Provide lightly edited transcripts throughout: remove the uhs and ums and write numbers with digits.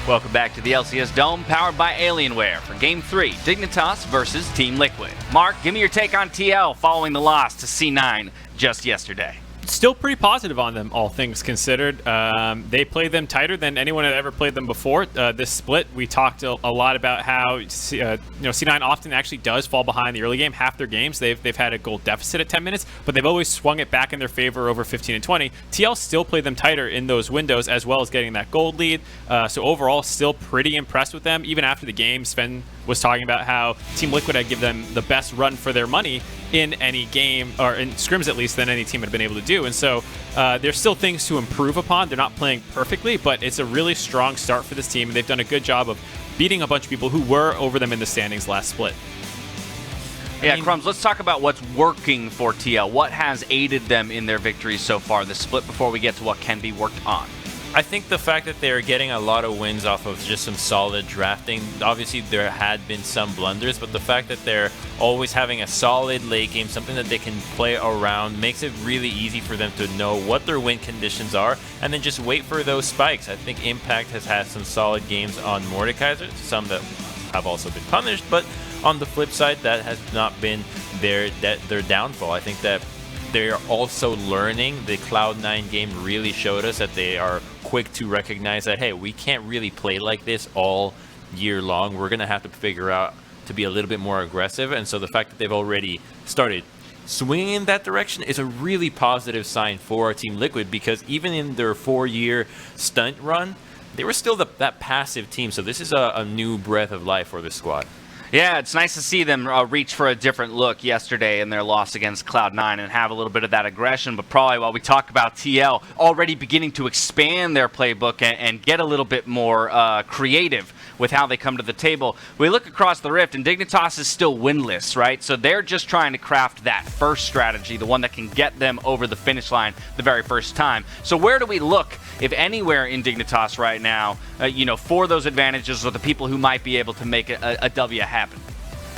Welcome back to the LCS Dome, powered by Alienware for Game 3, Dignitas versus Team Liquid. Mark, give me your take on TL following the loss to C9 just yesterday. Still pretty positive on them, all things considered. They played them tighter than anyone had ever played them before. This split, we talked a lot about how C9 often actually does fall behind the early game. Half their games, they've had a goal deficit at 10 minutes, but they've always swung it back in their favor over 15 and 20. TL still played them tighter in those windows, as well as getting that gold lead. So overall, still pretty impressed with them. Even after the game, Sven was talking about how Team Liquid had given them the best run for their money in any game, or in scrims at least, than any team had been able to do. And so there's still things to improve upon. They're not playing perfectly, but it's a really strong start for this team, and they've done a good job of beating a bunch of people who were over them in the standings last split. Yeah, Crumbs, let's talk about what's working for TL. What has aided them in their victories so far this split before we get to what can be worked on? I think the fact that they're getting a lot of wins off of just some solid drafting, obviously there had been some blunders, but the fact that they're always having a solid late game, something that they can play around, makes it really easy for them to know what their win conditions are, and then just wait for those spikes. I think Impact has had some solid games on Mordekaiser, some that have also been punished, but on the flip side, that has not been their downfall. I think that they are also learning. The Cloud9 game really showed us that they are quick to recognize that, hey, we can't really play like this all year long. We're going to have to figure out to be a little bit more aggressive. And so the fact that they've already started swinging in that direction is a really positive sign for Team Liquid, because even in their 4-year stunt run, they were still that passive team. So this is a new breath of life for this squad. Yeah, it's nice to see them reach for a different look yesterday in their loss against Cloud9 and have a little bit of that aggression. But probably while we talk about TL already beginning to expand their playbook and get a little bit more creative with how they come to the table, we look across the rift and Dignitas is still winless, right? So they're just trying to craft that first strategy, the one that can get them over the finish line the very first time. So where do we look, if anywhere, in Dignitas right now, for those advantages or the people who might be able to make a W happen?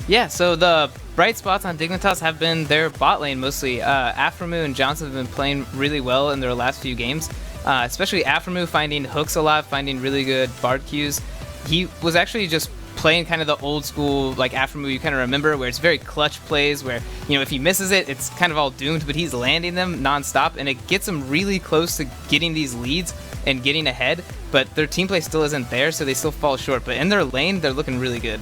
Yeah, so the bright spots on Dignitas have been their bot lane mostly. Aphromoo and Johnsun have been playing really well in their last few games, especially Aphromoo finding hooks a lot, finding really good Bard Qs. He was actually just playing kind of the old school, like Aphromoo you kind of remember, where it's very clutch plays where, if he misses it, it's kind of all doomed, but he's landing them nonstop, and it gets him really close to getting these leads and getting ahead, but their team play still isn't there, so they still fall short. But in their lane, they're looking really good.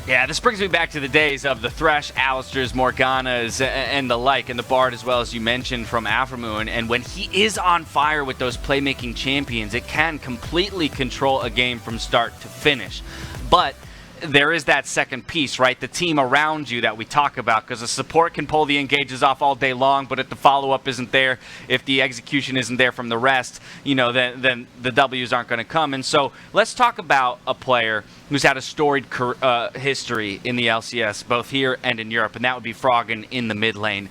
Yeah, this brings me back to the days of the Thresh, Alistairs, Morganas, and the like, and the Bard as well, as you mentioned, from Aphromoo. And when he is on fire with those playmaking champions, it can completely control a game from start to finish. But there is that second piece, right? The team around you that we talk about, because the support can pull the engages off all day long, but if the follow-up isn't there, if the execution isn't there from the rest, then the W's aren't going to come. And so let's talk about a player who's had a storied history in the LCS, both here and in Europe, and that would be Froggen in the mid lane.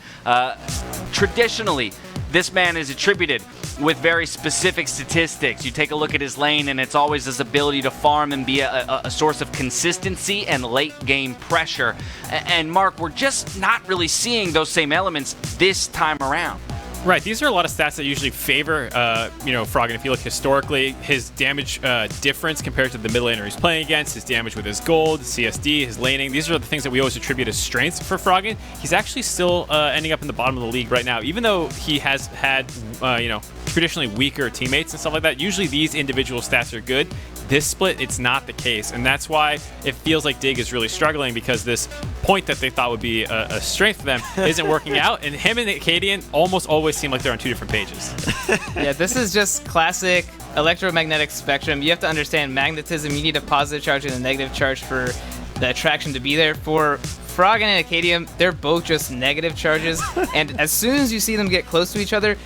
Traditionally, this man is attributed with very specific statistics. You take a look at his lane, and it's always his ability to farm and be a source of consistency and late-game pressure. And Mark, we're just not really seeing those same elements this time around. Right, these are a lot of stats that usually favor, Froggen. If you look historically, his damage difference compared to the mid laner he's playing against, his damage with his gold, CSD, his laning, these are the things that we always attribute as strengths for Froggen. He's actually still ending up in the bottom of the league right now, even though he has had, traditionally weaker teammates and stuff like that. Usually these individual stats are good. This split, it's not the case, and that's why it feels like Dig is really struggling, because this point that they thought would be a strength for them isn't working out, and him and Akaadian almost always seem like they're on two different pages. Yeah, this is just classic electromagnetic spectrum. You have to understand magnetism. You need a positive charge and a negative charge for the attraction to be there. For Froggen and Akaadian, they're both just negative charges, and as soon as you see them get close to each other,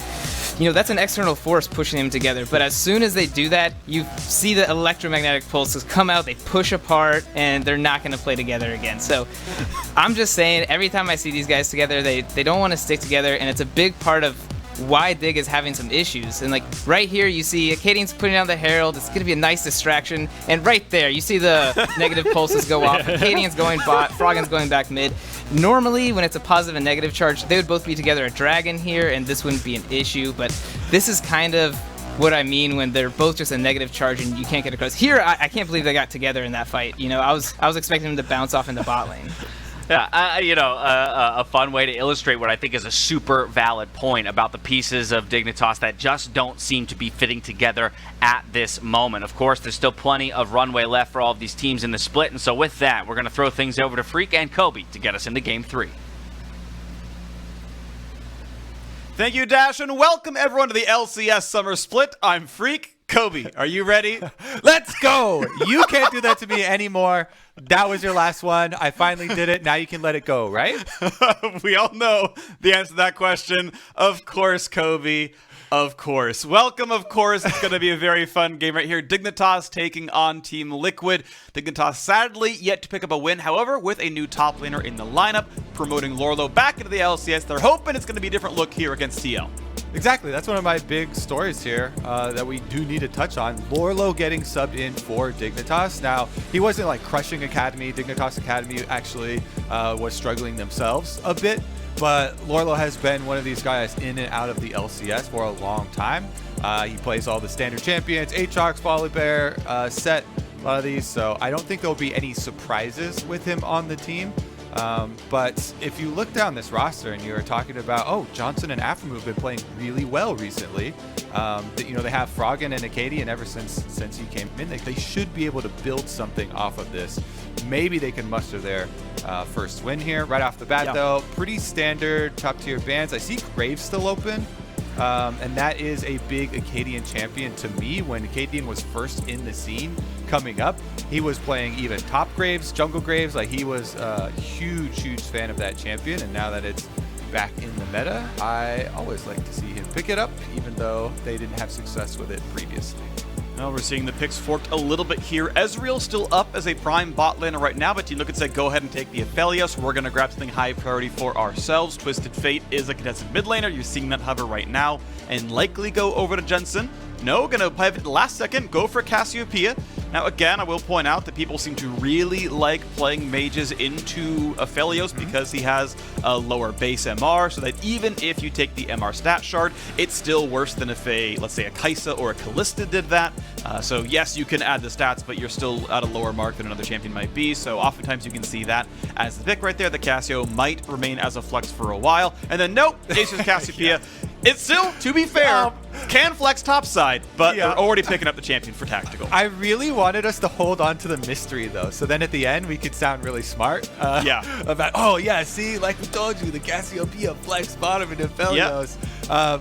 that's an external force pushing them together. But as soon as they do that, you see the electromagnetic pulses come out, they push apart, and they're not going to play together again. So I'm just saying, every time I see these guys together, they don't want to stick together, and it's a big part of why Dig is having some issues. And like right here, you see Akaadian's putting down the Herald. It's going to be a nice distraction. And right there, you see the negative pulses go off. Akaadian's going bot, Froggen's going back mid. Normally, when it's a positive and negative charge, they would both be together at Dragon here, and this wouldn't be an issue. But this is kind of what I mean when they're both just a negative charge and you can't get across. Here, I can't believe they got together in that fight. You know, I was expecting them to bounce off in the bot lane. Yeah, a fun way to illustrate what I think is a super valid point about the pieces of Dignitas that just don't seem to be fitting together at this moment. Of course, there's still plenty of runway left for all of these teams in the split, and so with that, we're going to throw things over to Freak and Kobe to get us into Game 3. Thank you, Dash, and welcome everyone to the LCS Summer Split. I'm Freak. Kobe, are you ready? Let's go. You can't do that to me anymore. That was your last one. I finally did it. Now you can let it go, right? We all know the answer to that question. Of course, Kobe. Of course. Welcome, of course. It's going to be a very fun game right here. Dignitas taking on Team Liquid. Dignitas sadly yet to pick up a win. However, with a new top laner in the lineup, promoting Lourlo back into the LCS, they're hoping it's going to be a different look here against TL. Exactly. That's one of my big stories here that we do need to touch on. Lourlo getting subbed in for Dignitas. Now, he wasn't like crushing Academy. Dignitas Academy actually was struggling themselves a bit. But Lourlo has been one of these guys in and out of the LCS for a long time. He plays all the standard champions, Aatrox, Volibear, Set, a lot of these. So I don't think there'll be any surprises with him on the team. But if you look down this roster and you're talking about, oh, Johnsun and aphromoo have been playing really well recently. They have Froggen and Akaadian ever since he came in. They should be able to build something off of this. Maybe they can muster their first win here right off the bat, though. Pretty standard top tier bans. I see Graves still open. And that is a big Akaadian champion to me. When Akaadian was first in the scene coming up, he was playing even top Graves, jungle Graves. Like, he was a huge fan of that champion. And now that it's back in the meta, I always like to see him pick it up, even though they didn't have success with it previously. Well, we're seeing the picks forked a little bit here. Ezreal still up as a prime bot laner right now, but Team Liquid said go ahead and take the Aphelios. We're going to grab something high priority for ourselves. Twisted Fate is a contested mid laner. You're seeing that hover right now, and likely go over to Jensen. No, going to pivot last second, go for Cassiopeia. Now, again, I will point out that people seem to really like playing mages into Aphelios because he has a lower base MR, so that even if you take the MR stat shard, it's still worse than if let's say a Kai'Sa or a Kalista did that. So yes, you can add the stats, but you're still at a lower mark than another champion might be. So oftentimes you can see that as the pick right there. The Cassio might remain as a flex for a while. And then nope, it's just Cassiopeia. It's still, to be fair, can flex topside, but they're already picking up the champion for tactical. I really wanted us to hold on to the mystery, though, so then at the end we could sound really smart. About, oh yeah, see, like we told you, the Cassiopeia flex bottom into Aphelios.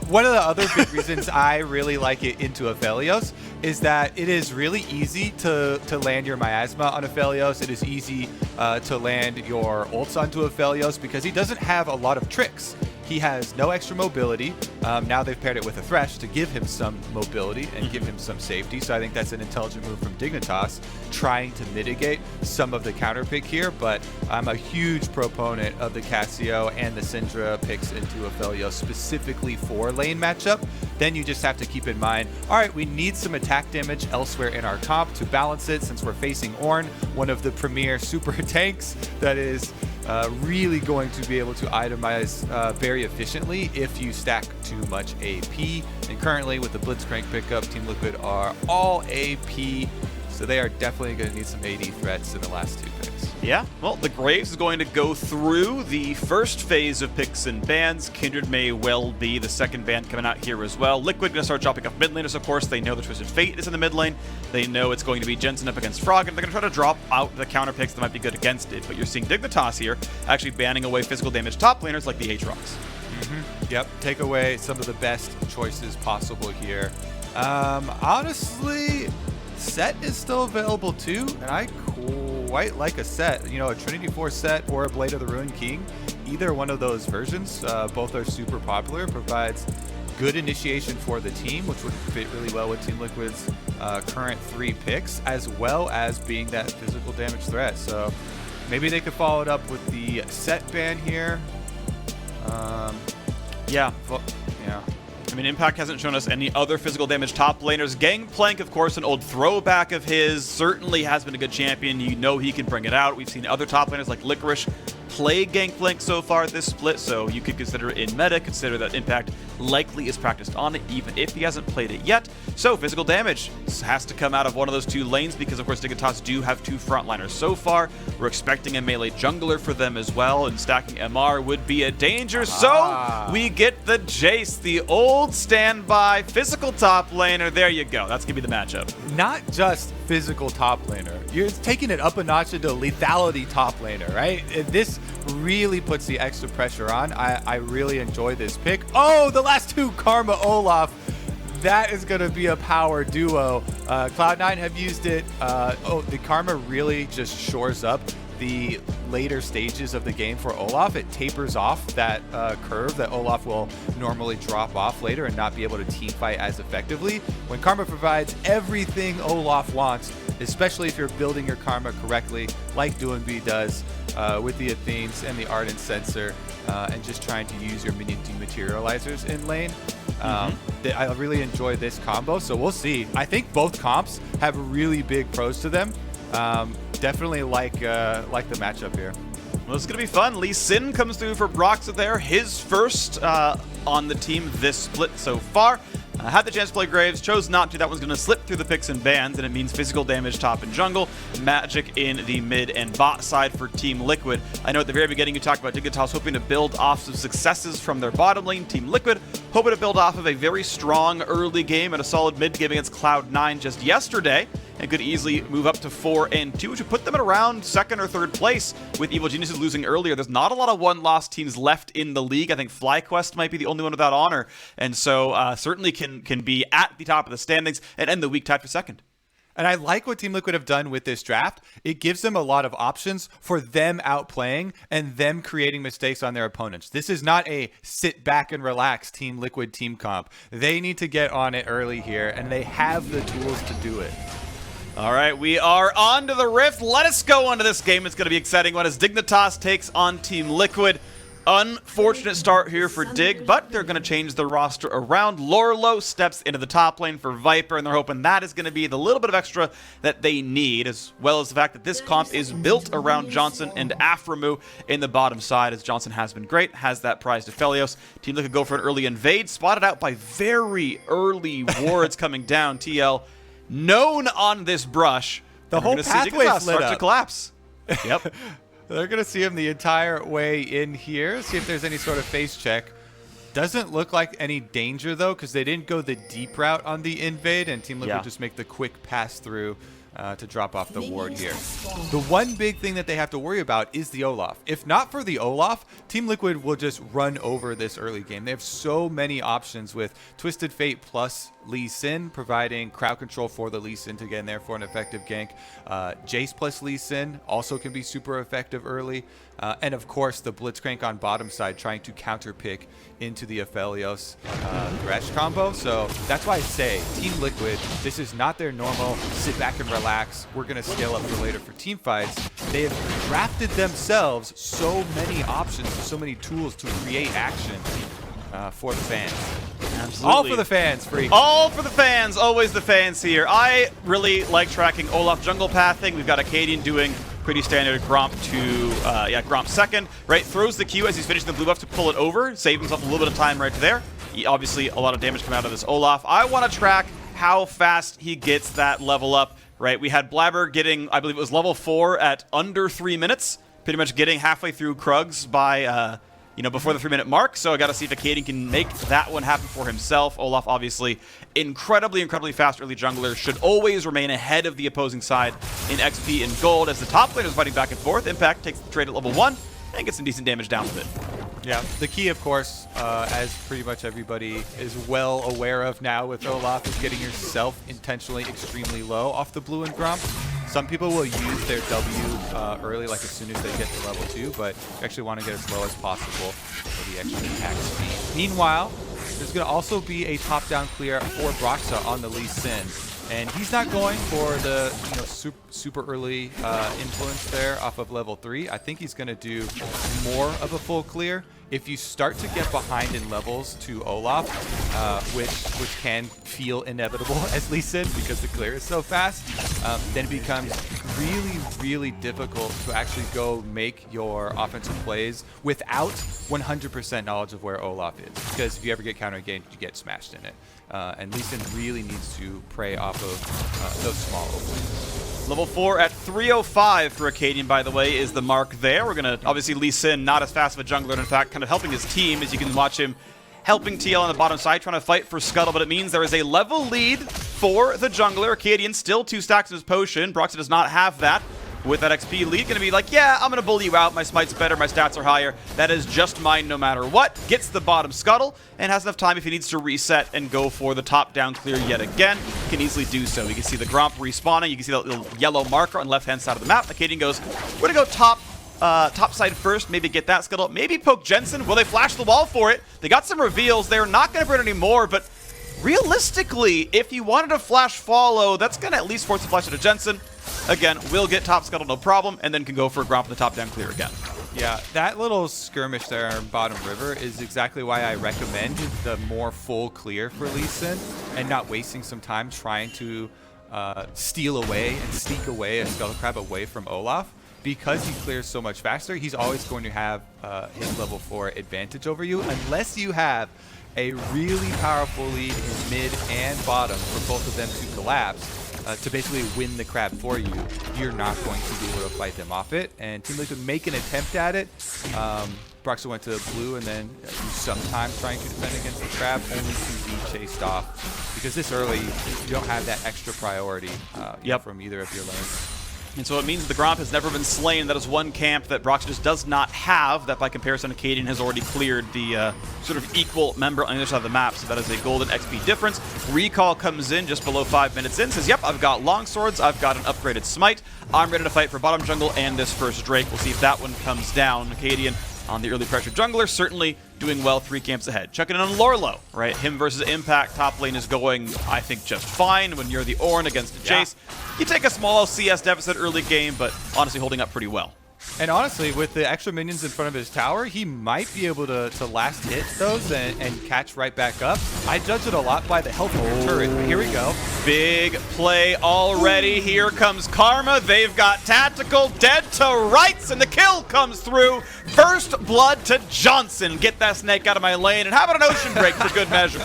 One of the other big reasons I really like it into Aphelios is that it is really easy to land your miasma on Aphelios. It is easy to land your ults onto Aphelios because he doesn't have a lot of tricks. He has no extra mobility. Now they've paired it with a Thresh to give him some mobility and give him some safety. So I think that's an intelligent move from Dignitas, trying to mitigate some of the counter pick here. But I'm a huge proponent of the Cassio and the Syndra picks into Aphelios specifically for lane matchup. Then you just have to keep in mind, all right, we need some attack damage elsewhere in our comp to balance it, since we're facing Ornn, one of the premier super tanks that is really going to be able to itemize very efficiently if you stack too much AP. And currently with the Blitzcrank pickup, Team Liquid are all AP, so they are definitely going to need some AD threats in the last two picks. Yeah, well, the Graves is going to go through the first phase of picks and bans. Kindred may well be the second ban coming out here as well. Liquid going to start dropping off mid laners, of course. They know the Twisted Fate is in the mid lane. They know it's going to be Jensen up against Froggen. They're going to try to drop out the counter picks that might be good against it. But you're seeing Dignitas here actually banning away physical damage top laners like the Aatrox. Yep, take away some of the best choices possible here. Honestly, Set is still available too, and I quite like a Set. You know, a Trinity Force Set or a Blade of the Ruined King. Either one of those versions, both are super popular, provides good initiation for the team, which would fit really well with Team Liquid's current 3 picks, as well as being that physical damage threat. So maybe they could follow it up with the Set ban here. Yeah. I mean, Impact hasn't shown us any other physical damage top laners. Gangplank, of course, an old throwback of his, certainly has been a good champion. You know he can bring it out. We've seen other top laners like FLICKR played Gangplank so far this split, so you could consider it in meta, consider that Impact likely is practiced on it, even if he hasn't played it yet. So physical damage has to come out of one of those two lanes because, of course, Dignitas do have two frontliners so far. We're expecting a melee jungler for them as well, and stacking MR would be a danger. So we get the Jayce, the old standby physical top laner. There you go. That's going to be the matchup. Not just physical top laner. You're taking it up a notch into lethality top laner, right? This really puts the extra pressure on. I really enjoy this pick. Oh, the last two, Karma Olaf. That is going to be a power duo. Cloud9 have used it. The Karma really just shores up the later stages of the game for Olaf. It tapers off that curve that Olaf will normally drop off later and not be able to team fight as effectively. When Karma provides everything Olaf wants, especially if you're building your Karma correctly, like Doinby does with the Athenes and the Ardent Sensor, and just trying to use your minion dematerializers in lane. I really enjoy this combo, so we'll see. I think both comps have really big pros to them. Definitely like the matchup here. Well, this is going to be fun. Lee Sin comes through for Broxah there. His first on the team this split so far. Had the chance to play Graves, chose not to. That one's going to slip through the picks and bans, and it means physical damage top and jungle, magic in the mid and bot side for Team Liquid. I know at the very beginning you talked about Dignitas hoping to build off some successes from their bottom lane. Team Liquid hoping to build off of a very strong early game and a solid mid game against Cloud9 just yesterday, and could easily move up to 4-2, which would put them at around second or third place with Evil Geniuses losing earlier. There's not a lot of one-loss teams left in the league. I think FlyQuest might be the only one without honor, and so certainly can be at the top of the standings and end the week tied for second. And I like what Team Liquid have done with this draft. It gives them a lot of options for them outplaying and them creating mistakes on their opponents. This is not a sit back and relax Team Liquid team comp. They need to get on it early here, and they have the tools to do it. All right, we are on to the Rift. Let us go on to this game. It's going to be exciting one as Dignitas takes on Team Liquid. Unfortunate start here for Dig, but they're going to change the roster around. Lourlo steps into the top lane for Viper, and they're hoping that is going to be the little bit of extra that they need, as well as the fact that this comp is built around Johnsun and aphromoo in the bottom side, as Johnsun has been great, has that prized Aphelios. Team Liquid go for an early invade, spotted out by very early wards coming down. TL known on this brush. The whole pathway start to collapse. Yep. They're going to see him the entire way in here. See if there's any sort of face check. Doesn't look like any danger, though, because they didn't go the deep route on the invade, and Team Liquid just make the quick pass through to drop off the ward here. The one big thing that they have to worry about is the Olaf. If not for the Olaf, Team Liquid will just run over this early game. They have so many options with Twisted Fate plus Lee Sin, providing crowd control for the Lee Sin to get in there for an effective gank. Jayce plus Lee Sin also can be super effective early. And of course, the Blitzcrank on bottom side trying to counter pick into the Aphelios Thresh combo. So that's why I say Team Liquid, this is not their normal sit back and relax, we're going to scale up for later for team fights. They have drafted themselves so many options, so many tools to create action for the fans. Absolutely. All for the fans, Freak. All for the fans. Always the fans here. I really like tracking Olaf jungle pathing. We've got Akaadian doing pretty standard Gromp to, Gromp second, right? Throws the Q as he's finishing the blue buff to pull it over, save himself a little bit of time right there. Obviously, a lot of damage coming out of this Olaf. I want to track how fast he gets that level up, right? We had Blabber getting, I believe it was level 4 at under 3 minutes, pretty much getting halfway through Krugs by, before the 3-minute mark. So I got to see if Akaadian can make that one happen for himself. Olaf, obviously, incredibly fast early jungler, should always remain ahead of the opposing side in XP and gold as the top laner is fighting back and forth. Impact takes the trade at level 1 and gets some decent damage down with it. Yeah, the key, of course, as pretty much everybody is well aware of now with Olaf, is getting yourself intentionally extremely low off the blue and Gromp. Some people will use their W early, like as soon as they get to level 2, but you actually want to get as low as possible for the extra attack speed. Meanwhile, there's going to also be a top-down clear for Broxah on the Lee Sin. And he's not going for the super early influence there off of level 3. I think he's going to do more of a full clear. If you start to get behind in levels to Olaf, which can feel inevitable as Lee Sin because the clear is so fast, then it becomes really, really difficult to actually go make your offensive plays without 100% knowledge of where Olaf is. Because if you ever get counter-engaged, you get smashed in it. And Lee Sin really needs to prey off of those small openings. Level 4 at 305 for Akaadian, by the way, is the mark there. We're going to, obviously, Lee Sin, not as fast of a jungler, and in fact, kind of helping his team, as you can watch him helping TL on the bottom side, trying to fight for Scuttle, but it means there is a level lead for the jungler. Akaadian still 2 stacks in his potion. Broxah does not have that. With that XP lead, going to be like, yeah, I'm going to bully you out. My smite's better, my stats are higher. That is just mine no matter what. Gets the bottom Scuttle and has enough time if he needs to reset and go for the top-down clear yet again. Can easily do so. You can see the Gromp respawning. You can see that little yellow marker on the left-hand side of the map. Akaadian goes, we're going to go top side first, maybe get that Scuttle, maybe poke Jensen. Will they flash the wall for it? They got some reveals. They're not going to burn anymore, but realistically, if you wanted to flash follow, that's going to at least force the flash into Jensen. Again, will get top Scuttle, no problem, and then can go for a Gromp in the top down clear again. Yeah, that little skirmish there on bottom river is exactly why I recommend the more full clear for Lee Sin and not wasting some time trying to steal away and sneak away a Scuttle Crab away from Olaf. Because he clears so much faster, he's always going to have his level 4 advantage over you, unless you have a really powerful lead in mid and bottom for both of them to collapse. To basically win the crab for you, you're not going to be able to fight them off it. And Team Liquid make an attempt at it. Broxah went to blue and then used some time trying to defend against the crab, only to be chased off. Because this early, you don't have that extra priority from either of your lanes. And so it means the Gromp has never been slain. That is one camp that Broxah just does not have. That by comparison, Akaadian has already cleared the sort of equal member on the other side of the map. So that is a golden XP difference. Recall comes in just below 5 minutes in. Says, yep, I've got longswords. I've got an upgraded smite. I'm ready to fight for bottom jungle and this first Drake. We'll see if that one comes down. Akaadian on the early pressure jungler, certainly doing well 3 camps ahead. Checking in on Lourlo, right? Him versus Impact. Top lane is going, I think, just fine. When you're the Ornn against the Jayce, you take a small LCS deficit early game, but honestly holding up pretty well. And honestly, with the extra minions in front of his tower, he might be able to last hit those and catch right back up. I judge it a lot by the health of your turret. But here we go. Big play already. Here comes Karma. They've got Tactical dead to rights, and the kill comes through. First blood to Johnsun. Get that snake out of my lane, and how about an ocean break for good measure?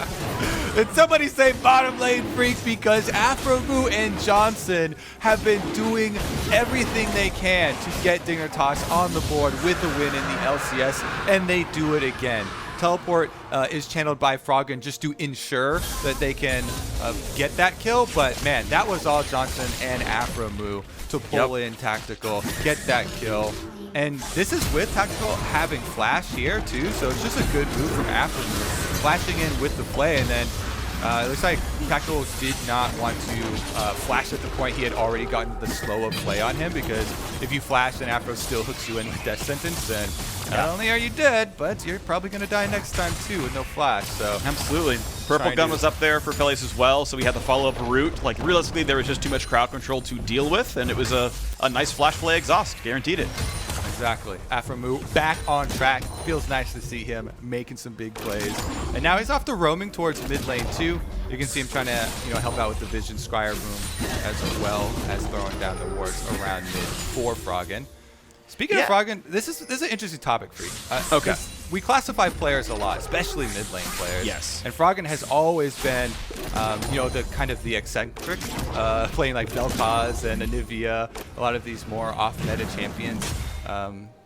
And somebody say bottom lane freaks, because aphromoo and Johnsun have been doing everything they can to get Dignitas on the board with the win in the LCS, and they do it again. Teleport is channeled by Froggen just to ensure that they can get that kill, but man, that was all Johnsun and aphromoo to pull in Tactical, get that kill. And this is with Tactical having Flash here too, so it's just a good move from aphromoo. Flashing in with the play, and then it looks like Tactical did not want to flash at the point he had already gotten the slow of play on him, because if you flash and Aphro still hooks you in with death sentence, then not only are you dead, but you're probably going to die next time too with no flash. So absolutely. Purple gun was up there for Aphelios as well, so we had the follow-up route. Like, realistically, there was just too much crowd control to deal with, and it was a nice flash play exhaust. Guaranteed it. Exactly. aphromoo back on track. Feels nice to see him making some big plays. And now he's off to roaming towards mid lane too. You can see him trying to help out with the Vision Scryer boom, as well as throwing down the wards around mid for Froggen. Speaking of Froggen, this is an interesting topic for you. Okay. We classify players a lot, especially mid lane players. Yes. And Froggen has always been, the kind of the eccentric, playing like Vel'Koz and Anivia, a lot of these more off-meta champions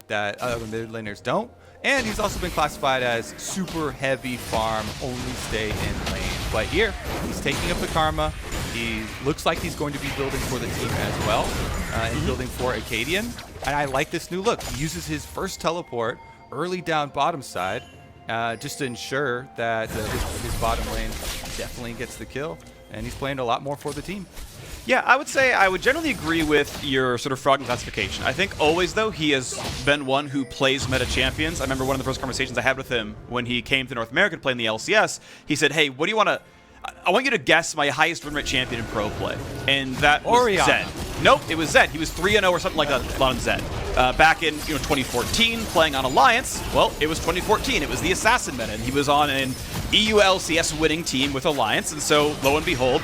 that other mid laners don't. And he's also been classified as super heavy farm, only stay in lane. But here, he's taking up the Karma. He looks like he's going to be building for the team as well, and building for Akaadian. And I like this new look. He uses his first teleport early down bottom side, just to ensure that his bottom lane definitely gets the kill. And he's playing a lot more for the team. Yeah, I would say I would generally agree with your sort of Froggen classification. I think always, though, he has been one who plays meta champions. I remember one of the first conversations I had with him when he came to North America to play in the LCS. He said, hey, what do you want to... I want you to guess my highest win rate champion in pro play. And that was Zed. Nope, it was Zed. He was 3-0 or something like that on Zed. Back in 2014, playing on Alliance, well, it was 2014. It was the Assassin meta, and he was on an EU LCS winning team with Alliance. And so, lo and behold,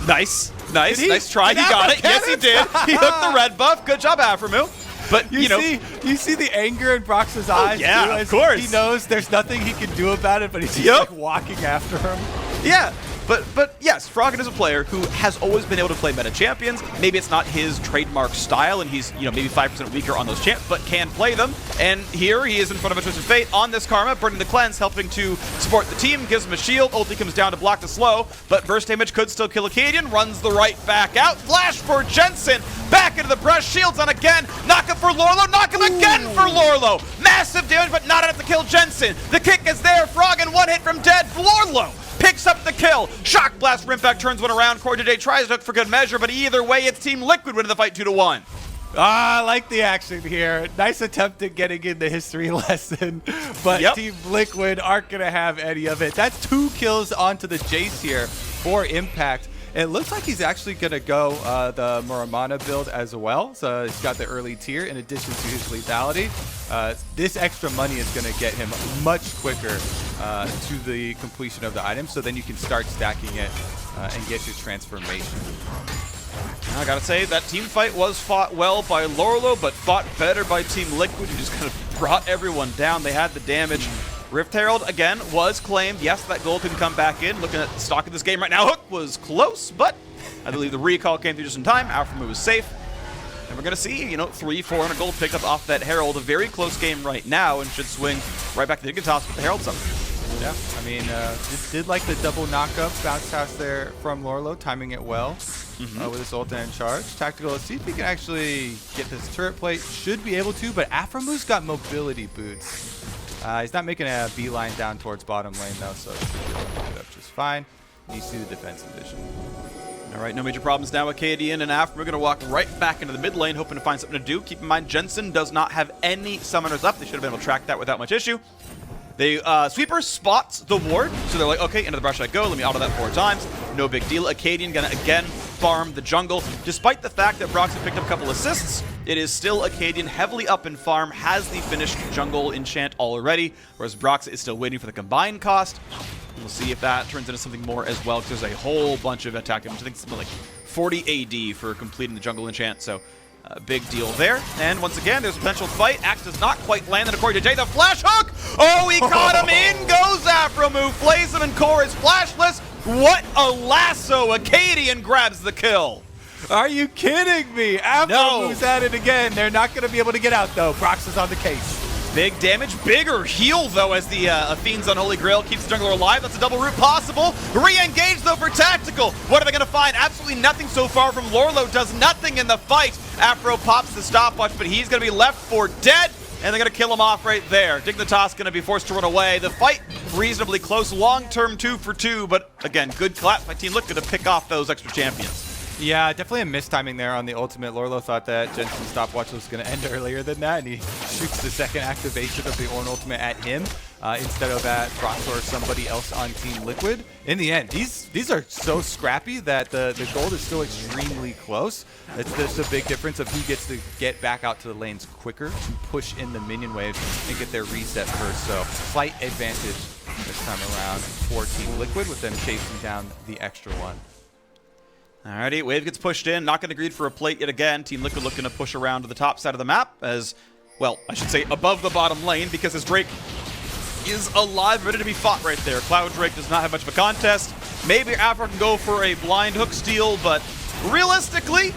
nice. Nice, nice try. He got it. Yes, he did. He hooked the red buff. Good job, aphromoo. But, you know, you see the anger in Broxah's eyes. Yeah, too, of course. He knows there's nothing he can do about it, but he's just like walking after him. Yeah, but yes, Froggen is a player who has always been able to play meta champions. Maybe it's not his trademark style, and he's, you know, maybe 5% weaker on those champs, but can play them. And here he is in front of a Twisted Fate on this Karma, burning the cleanse, helping to support the team, gives him a shield. Ulti comes down to block the slow, but burst damage could still kill Akaadian. Runs the right back out. Flash for Jensen. Back into the brush. Shields on again. Knock him for Lourlo. Knock him again for Lourlo. Massive damage, but not enough to kill Jensen. The kick is there. Froggen, one hit from dead. Lourlo picks up the kill. Shock Blast. Rimfact turns one around. CoreJJ tries to hook for good measure, but either way, it's Team Liquid winning the fight 2-1. I like the action here. Nice attempt at getting in the history lesson, but Team Liquid aren't going to have any of it. That's 2 kills onto the Jayce here for Impact. It looks like he's actually going to go the Muramana build as well. So he's got the early tier in addition to his lethality. This extra money is going to get him much quicker to the completion of the item. So then you can start stacking it and get your transformation. I gotta say, that team fight was fought well by Lourlo, but fought better by Team Liquid, who just kind of brought everyone down. They had the damage. Rift Herald, again, was claimed. Yes, that gold can come back in. Looking at the stock of this game right now, Hook was close, but I believe the recall came through just in time. aphromoo was safe. And we're going to see, you know, 300-400 gold pick up off that Herald. A very close game right now, and should swing right back to Dignitas with the Herald Summer. Yeah, I mean, did like the double knockup bounce pass there from Lourlo, timing it well with his ult and charge. Tactical, let's see if he can actually get this turret plate. Should be able to, but aphromoo got mobility boots. He's not making a beeline down towards bottom lane though, so it should be able to pick it up just fine. You see the defensive vision. All right, no major problems now. Akaadian and aphromoo going to walk right back into the mid lane, hoping to find something to do. Keep in mind, Jensen does not have any summoners up. They should have been able to track that without much issue. They Sweeper spots the ward, so they're like, okay, into the brush I go. Let me auto that 4 times. No big deal. Akaadian gonna again farm the jungle. Despite the fact that Broxah picked up a couple assists, it is still Akaadian heavily up in farm, has the finished jungle enchant already, whereas Broxah is still waiting for the combined cost. We'll see if that turns into something more as well, because there's a whole bunch of attack damage. I think it's something like 40 AD for completing the jungle enchant, so big deal there. And once again, there's a potential fight. Axe does not quite land in according to Jay. The flash hook! Oh, he caught him! In goes aphromoo. Flays him, and Core is flashless. What a lasso! Akaadian grabs the kill. Are you kidding me? Aphromoo's at it again. They're not going to be able to get out, though. Broxah's on the case. Big damage, bigger heal, though, as the Fiend's Unholy Grail keeps the jungler alive. That's a double root possible. Re-engage, though, for Tactical. What are they going to find? Absolutely nothing so far from Lourlo. Does nothing in the fight. Aphro pops the stopwatch, but he's going to be left for dead, and they're going to kill him off right there. Dignitas going to be forced to run away. The fight reasonably close. Long-term 2 for 2, but again, good collapse by Team Liquid to pick off those extra champions. Yeah, definitely a mistiming there on the ultimate. Lourlo thought that Jensen's stopwatch was going to end earlier than that, and he shoots the second activation of the Ornn ultimate at him instead of at Broxah or somebody else on Team Liquid. In the end, these are so scrappy that the gold is still extremely close. It's just a big difference of who gets to get back out to the lanes quicker to push in the minion waves and get their reset first. So slight advantage this time around for Team Liquid, with them chasing down the extra one. Alrighty, wave gets pushed in, not going to greed for a plate yet again. Team Liquid looking to push around to the top side of the map as, well, I should say above the bottom lane, because his Drake is alive, ready to be fought right there. Cloud Drake does not have much of a contest. Maybe Afro can go for a blind hook steal, but realistically,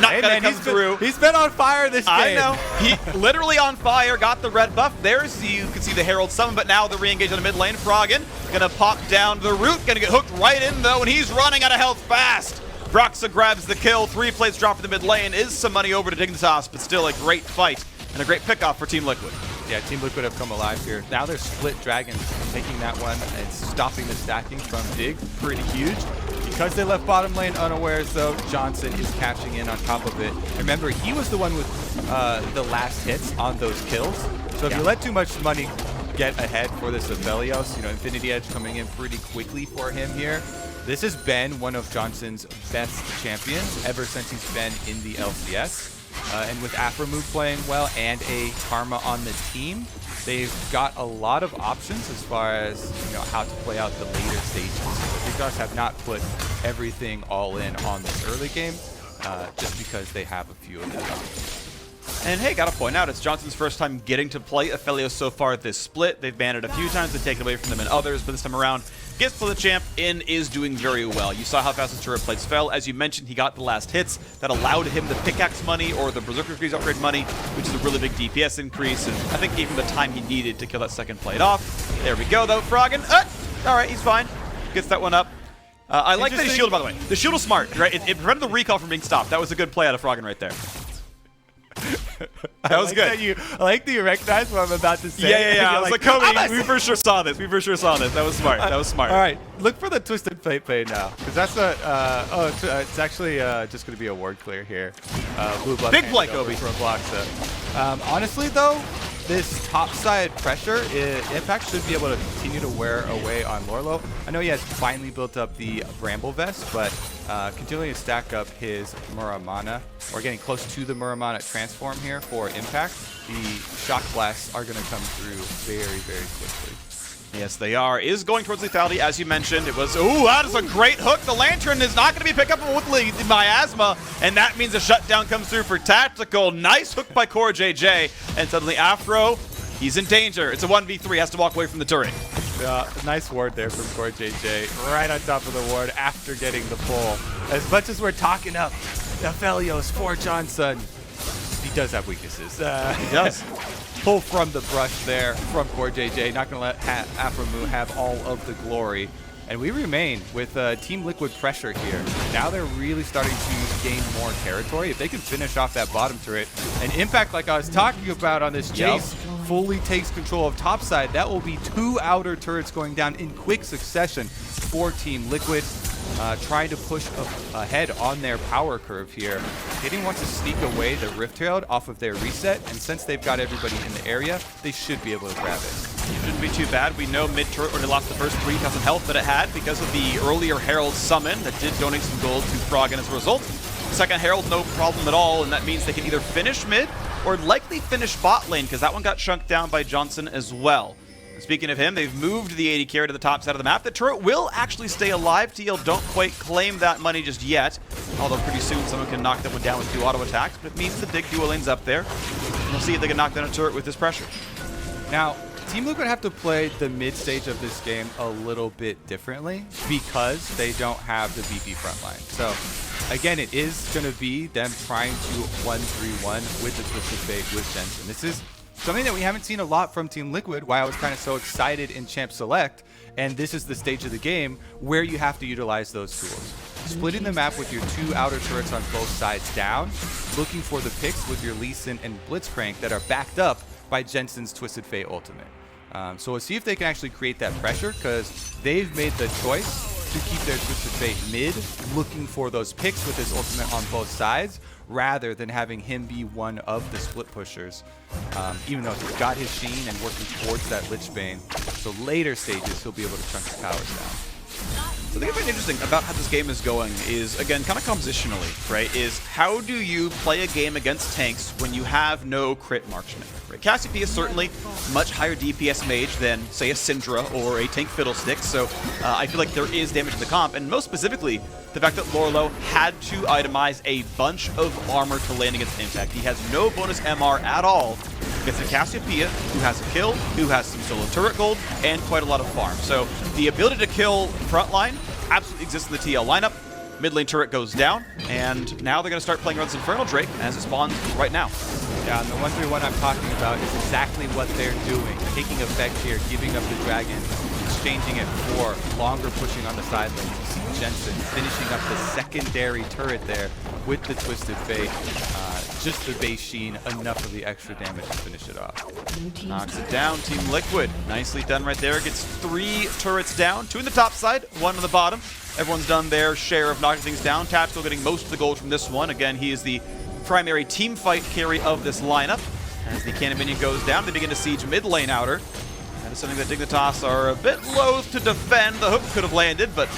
not going to come through. He's been on fire this game. I know. He literally on fire, got the red buff. There's, you can see the Herald summon, but now the re-engage on the mid lane. Froggen going to pop down the root, going to get hooked right in though, and he's running out of health fast. Broxah grabs the kill. 3 plates drop for the mid lane. Is some money over to Dignitas, but still a great fight and a great pickoff for Team Liquid. Yeah, Team Liquid have come alive here. Now they're split dragons, taking that one and stopping the stacking from Dig. Pretty huge. Because they left bottom lane unawares, though, Johnsun is catching in on top of it. Remember, he was the one with the last hits on those kills. So if you let too much money get ahead for this Aphelios, you know, Infinity Edge coming in pretty quickly for him here. This has been one of Johnson's best champions ever since he's been in the LCS. And with aphromoo playing well and a Karma on the team, they've got a lot of options as far as how to play out the later stages. Dignitas have not put everything all in on this early game, just because they have a few of them. And hey, gotta point out, it's Johnson's first time getting to play Aphelios so far this split. They've banned it a few times, they've taken it away from them in others, but this time around, gets to the champ and is doing very well. You saw how fast his turret plates fell. As you mentioned, he got the last hits that allowed him the pickaxe money or the Berserker Freeze upgrade money, which is a really big DPS increase, and I think gave him the time he needed to kill that second plate off. There we go, though. Froggen, all right, he's fine. Gets that one up. I like that he shielded, by the way. The shield was smart, right? It prevented the recall from being stopped. That was a good play out of Froggen right there. That was good. I like that you recognize what I'm about to say. Yeah. I was like, Kobe, we for sure saw this. That was smart. That was smart. All right, look for the Twisted Fate play now, because that's a. It's actually just going to be a ward clear here. Blue buff big play, Kobe. For Broxah. Honestly, though, this topside pressure, Impact should be able to continue to wear away on Lourlo. I know he has finally built up the Bramble Vest, but continuing to stack up his Muramana, or getting close to the Muramana transform here for Impact, the Shock Blasts are going to come through very, very quickly. Yes, they are. Is going towards lethality, as you mentioned. It was, ooh, that is a great hook. The Lantern is not going to be picked up with the miasma, and that means a shutdown comes through for Tactical. Nice hook by CoreJJ, and suddenly Afro, he's in danger. It's a 1v3, has to walk away from the turret. Nice ward there from CoreJJ, right on top of the ward after getting the pull. As much as we're talking up Aphelios for Johnsun, he does have weaknesses. He does. Pull from the brush there from CoreJJ. Not going to let aphromoo have all of the glory. And we remain with Team Liquid pressure here. Now they're really starting to gain more territory. If they can finish off that bottom turret, and Impact, like I was talking about on this Jayce, fully takes control of topside, that will be 2 outer turrets going down in quick succession for Team Liquid. Trying to push ahead on their power curve here. Akaadian wants to sneak away the Rift Herald off of their reset, and since they've got everybody in the area, they should be able to grab it. Shouldn't be too bad. We know mid-turret already lost the first 3,000 health that it had because of the earlier Herald summon that did donate some gold to Froggen as a result. Second Herald, no problem at all, and that means they can either finish mid or likely finish bot lane, because that one got chunked down by Johnsun as well. Speaking of him, they've moved the AD carry to the top side of the map. The turret will actually stay alive. TL don't quite claim that money just yet, although pretty soon someone can knock that one down with 2 auto attacks, but it means the Dig dual lane's up there. We'll see if they can knock down a turret with this pressure. Now, Team Liquid have to play the mid stage of this game a little bit differently because they don't have the VP frontline. So, again, it is going to be them trying to 1-3-1 with the Twisted Fate with Jensen. This is something that we haven't seen a lot from Team Liquid, why I was kind of so excited in Champ Select, and this is the stage of the game where you have to utilize those tools. Splitting the map with your 2 outer turrets on both sides down, looking for the picks with your Lee Sin and Blitzcrank that are backed up by Jensen's Twisted Fate ultimate. So we'll see if they can actually create that pressure, because they've made the choice to keep their Twisted Fate mid, looking for those picks with his ultimate on both sides, rather than having him be one of the split pushers, even though he's got his Sheen and working towards that Lichbane. So later stages, he'll be able to chunk his powers down. So I think what's interesting about how this game is going is, again, kind of compositionally, right, is how do you play a game against tanks when you have no crit marksman? Right? Cassiopeia is certainly much higher DPS mage than, say, a Syndra or a tank Fiddlestick, so I feel like there is damage in the comp, and most specifically, the fact that Lourlo had to itemize a bunch of armor to land against Impact. He has no bonus MR at all against a Cassiopeia, who has a kill, who has some solo turret gold, and quite a lot of farm. So the ability to kill frontline absolutely exists in the TL lineup. Mid lane turret goes down, and now they're going to start playing around this Infernal Drake as it spawns right now. Yeah, and the 1-3-1 I'm talking about is exactly what they're doing. Taking effect here, giving up the dragon, exchanging it for longer pushing on the side lane. You see Jensen finishing up the secondary turret there with the Twisted Fate. Just the base Sheen, enough of the extra damage to finish it off. Knocks it down, Team Liquid. Nicely done right there. Gets 3 turrets down, 2 in the top side, 1 on the bottom. Everyone's done their share of knocking things down. Tactical getting most of the gold from this one. Again, he is the primary team fight carry of this lineup. As the Cannon Minion goes down, they begin to siege mid lane outer. That is something that Dignitas are a bit loath to defend. The hook could have landed, but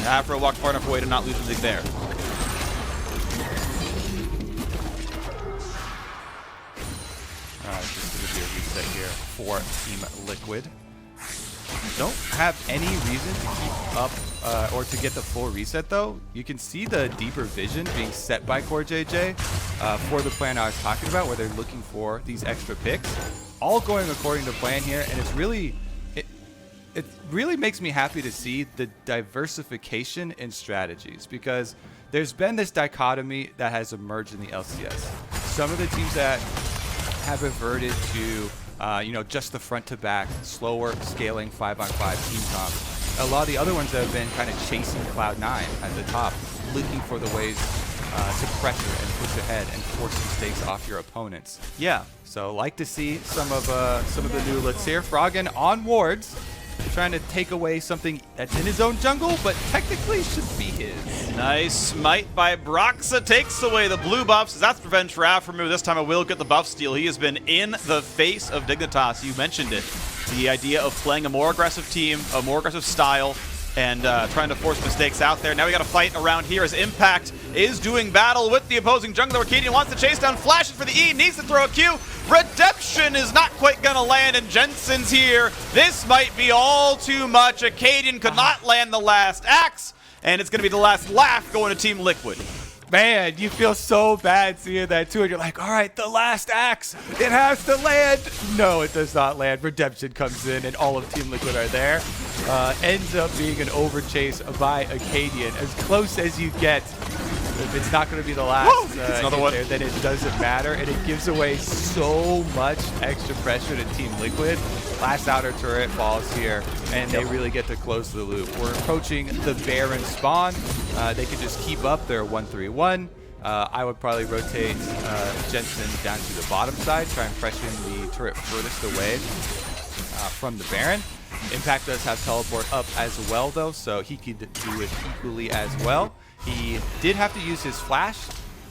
Afro walked far enough away to not lose anything there. Just going to be a reset here for Team Liquid. Don't have any reason to keep up or to get the full reset though. You can see the deeper vision being set by CoreJJ for the plan I was talking about, where they're looking for these extra picks. All going according to plan here, and it's really, it really makes me happy to see the diversification in strategies, because there's been this dichotomy that has emerged in the LCS. Some of the teams that have reverted to just the front to back, slower scaling 5-on-5 team comp. A lot of the other ones that have been kind of chasing Cloud9 at the top, looking for the ways to pressure and push ahead and force mistakes off your opponents. Yeah. So like to see some of the new looks here. Froggen on wards, trying to take away something that's in his own jungle, but technically should be his. Nice smite by Broxah takes away the blue buffs. That's revenge for aphromoo. This time I will get the buff steal. He has been in the face of Dignitas. You mentioned it. The idea of playing a more aggressive team, a more aggressive style, and trying to force mistakes out there. Now we got to fight around here as Impact is doing battle with the opposing jungler. Akaadian wants to chase down, flashes for the E, needs to throw a Q. Redemption is not quite going to land, and Jensen's here. This might be all too much. Akaadian could not land the last axe, and it's going to be the last laugh going to Team Liquid. Man, you feel so bad seeing that too, and you're like, all right, the last axe, it has to land. No, it does not land. Redemption comes in, and all of Team Liquid are there. Ends up being an overchase by Akaadian, as close as you get. If it's not going to be the last another one there, then it doesn't matter, and it gives away so much extra pressure to Team Liquid. Last outer turret falls here, and they really get to close the loop. We're approaching the Baron spawn. They can just keep up their 1-3-1. I would probably rotate Jensen down to the bottom side, try and pressure the turret furthest away from the Baron. Impact does have teleport up as well though, so he could do it equally as well. He did have to use his flash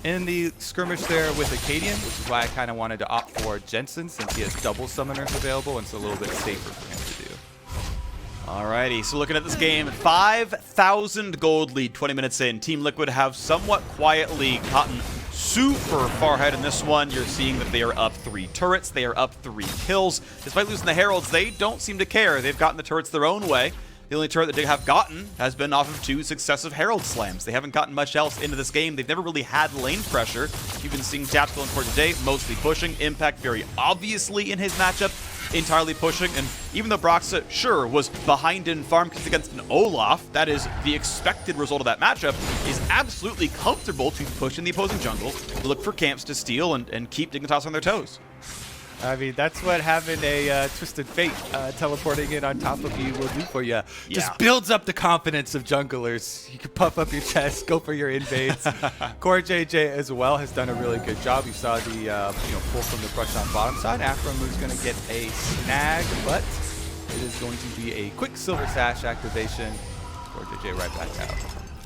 in the skirmish there with Akaadian, which is why I kind of wanted to opt for Jensen, since he has double summoners available and it's a little bit safer for him to do. Alrighty, so looking at this game, 5,000 gold lead 20 minutes in. Team Liquid have somewhat quietly gotten super far ahead in this one. You're seeing that they are up 3 turrets, they are up 3 kills. Despite losing the Heralds, they don't seem to care. They've gotten the turrets their own way. The only turret that they have gotten has been off of 2 successive Herald slams. They haven't gotten much else into this game. They've never really had lane pressure. You've been seeing Tactical and CoreJJ mostly pushing. Impact very obviously in his matchup, entirely pushing. And even though Broxah, sure, was behind in farm kills against an Olaf, that is the expected result of that matchup, is absolutely comfortable to push in the opposing jungle, look for camps to steal, and keep Dignitas on their toes. I mean, that's what having a Twisted Fate teleporting in on top of you will do for you. Just builds up the confidence of junglers. You can puff up your chest, go for your invades. CoreJJ as well has done a really good job. You saw the pull from the brush on bottom side. aphromoo is going to get a snag, but it is going to be a quick Silver Sash activation. CoreJJ right back out.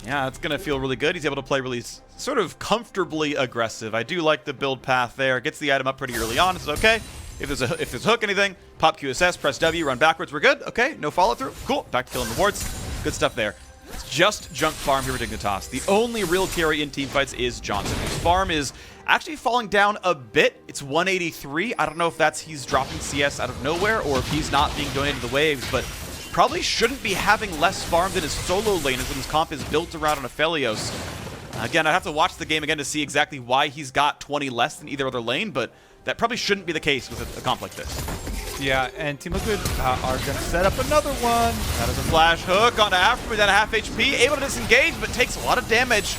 Yeah, it's going to feel really good. He's able to play really sort of comfortably aggressive. I do like the build path there. Gets the item up pretty early on. It's okay. If there's a hook anything, pop QSS, press W, run backwards. We're good. Okay, no follow through. Cool. Back to killing the wards. Good stuff there. It's just junk farm here for Dignitas. The only real carry in teamfights is Johnsun. His farm is actually falling down a bit. It's 183. I don't know if that's he's dropping CS out of nowhere or if he's not being donated to the waves, but probably shouldn't be having less farm than his solo lane when his comp is built around an Aphelios. Again, I'd have to watch the game again to see exactly why he's got 20 less than either other lane, but that probably shouldn't be the case with a comp like this. Yeah, and Team Liquid are going to set up another one. That is a flash hook on aphromoo, down to half HP, able to disengage, but takes a lot of damage.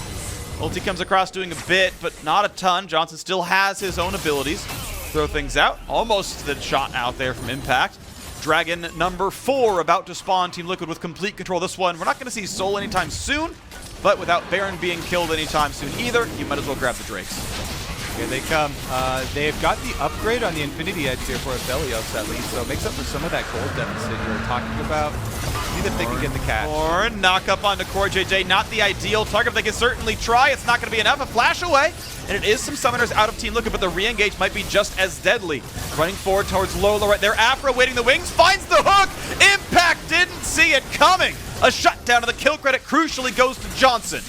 Ulti comes across doing a bit, but not a ton. Johnsun still has his own abilities. Throw things out. Almost the shot out there from Impact. Dragon number 4 about to spawn. Team Liquid with complete control of this one. We're not going to see Soul anytime soon, but without Baron being killed anytime soon either, you might as well grab the Drakes. Here they come. They've got the upgrade on the Infinity Edge here for Aphelios at least, so it makes up for some of that gold deficit you were talking about. See if they can get the catch. Ornn, knock up onto CoreJJ. Not the ideal target, but they can certainly try. It's not going to be enough. A flash away, and it is some summoners out of Team Liquid, but the re-engage might be just as deadly. Running forward towards Lourlo right there. Afro waiting the wings, finds the hook. Impact didn't see it coming. A shutdown of the kill credit crucially goes to Johnsun.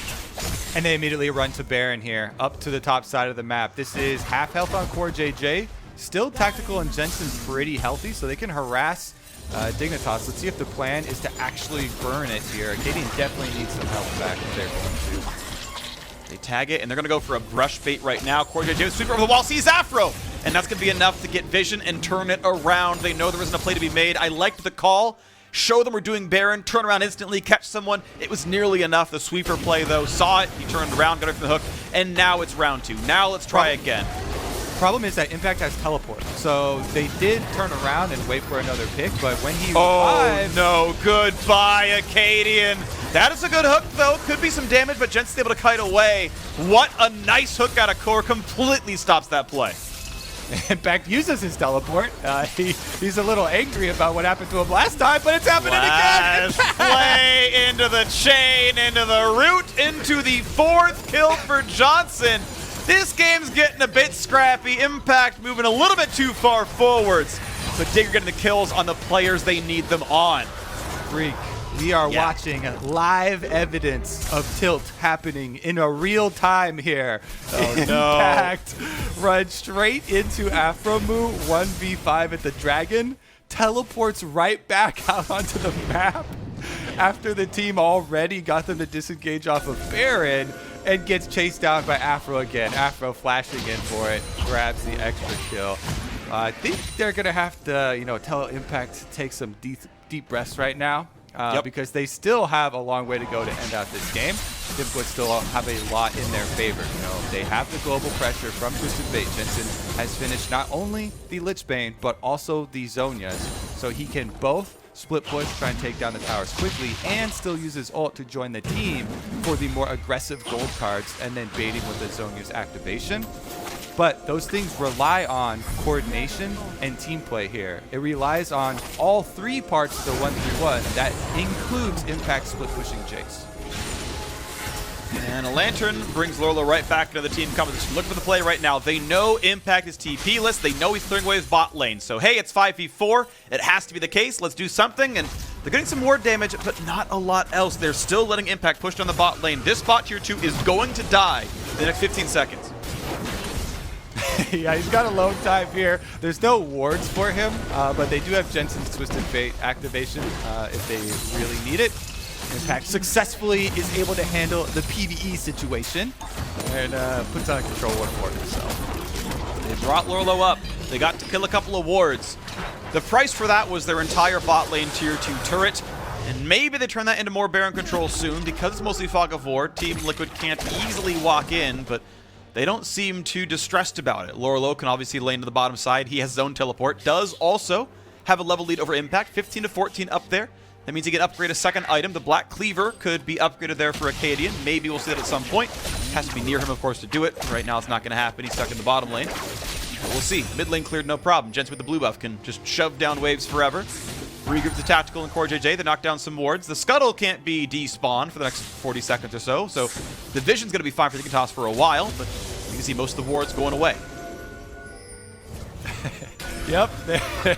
And they immediately run to Baron here, up to the top side of the map. This is half health on CoreJJ. Still Tactical and Jensen pretty healthy, so they can harass Dignitas. Let's see if the plan is to actually burn it here. Akaadian definitely needs some help back if they're going to. They tag it, and they're going to go for a brush bait right now. CoreJJ sweep over the wall, sees Afro, and that's going to be enough to get vision and turn it around. They know there isn't a play to be made. I liked the call. Show them we're doing Baron, turn around instantly, catch someone. It was nearly enough. The sweeper play, though, saw it. He turned around, got it from the hook, and now it's round 2. Now let's try again. Problem is that Impact has teleport, so they did turn around and wait for another pick, but when he revived... Oh, no. Goodbye, Akaadian. That is a good hook, though. Could be some damage, but Jensen's able to kite away. What a nice hook out of Core. Completely stops that play. Impact uses his teleport. He's a little angry about what happened to him last time, but it's happening again. Play into the chain, into the root, into the 4th kill for Johnsun. This game's getting a bit scrappy. Impact moving a little bit too far forwards, but Digger getting the kills on the players they need them on. Freak. We are watching live evidence of tilt happening in a real time here. Oh, Impact runs straight into aphromoo 1v5 at the Dragon, teleports right back out onto the map after the team already got them to disengage off of Baron, and gets chased down by Afro again. Afro flashing in for it, grabs the extra kill. I think they're going to have to, tell Impact to take some deep breaths right now. Because they still have a long way to go to end out this game. Would still have a lot in their favor. They have the global pressure from Twisted Fate. Jensen has finished not only the Lichbane, but also the Zhonya's. So he can both split push, try and take down the towers quickly, and still use his ult to join the team for the more aggressive gold cards, and then baiting with the Zhonya's activation. But those things rely on coordination and team play here. It relies on all 3 parts of the 1v1. That includes Impact split pushing Jayce. And a Lantern brings Lourlo right back into the team composition. Look for the play right now. They know Impact is TP-less. They know he's clearing away his bot lane. So, hey, it's 5v4. It has to be the case. Let's do something. And they're getting some more damage, but not a lot else. They're still letting Impact push down the bot lane. This bot tier 2 is going to die in the next 15 seconds. Yeah, he's got a load time here. There's no wards for him, but they do have Jensen's Twisted Fate activation if they really need it. Impact successfully is able to handle the PvE situation and puts on control one for himself. They brought Lourlo up. They got to kill a couple of wards. The price for that was their entire bot lane tier 2 turret. And maybe they turn that into more Baron control soon. Because it's mostly Fog of War, Team Liquid can't easily walk in, but they don't seem too distressed about it. Lourlo can obviously lane to the bottom side. He has his own teleport. Does also have a level lead over Impact. 15 to 14 up there. That means he can upgrade a second item. The Black Cleaver could be upgraded there for Akaadian. Maybe we'll see that at some point. Has to be near him, of course, to do it. Right now it's not going to happen. He's stuck in the bottom lane. But we'll see. Mid lane cleared, no problem. Jensen with the blue buff can just shove down waves forever. Regroup the Tactical and CoreJJ. They knock down some wards. The Scuttle can't be despawned for the next 40 seconds or so. So the Vision's going to be fine for Dignitas for a while, but you can see most of the wards going away. Yep,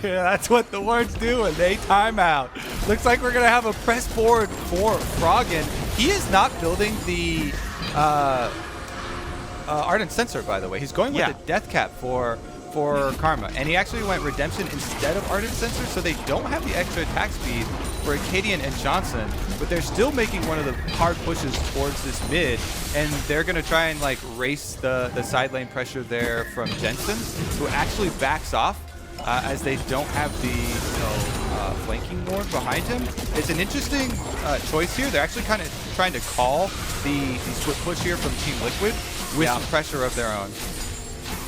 that's what the wards do, and they time out. Looks like we're going to have a press forward for Froggen. He is not building the Ardent Sensor, by the way. He's going with the Death Cap for Karma, and he actually went Redemption instead of Ardent Sensor, so they don't have the extra attack speed for Akaadian and Johnsun, but they're still making one of the hard pushes towards this mid, and they're going to try and race the side lane pressure there from Jensen, who actually backs off as they don't have the flanking ward behind him. It's an interesting choice here. They're actually kind of trying to call the split push here from Team Liquid with some pressure of their own.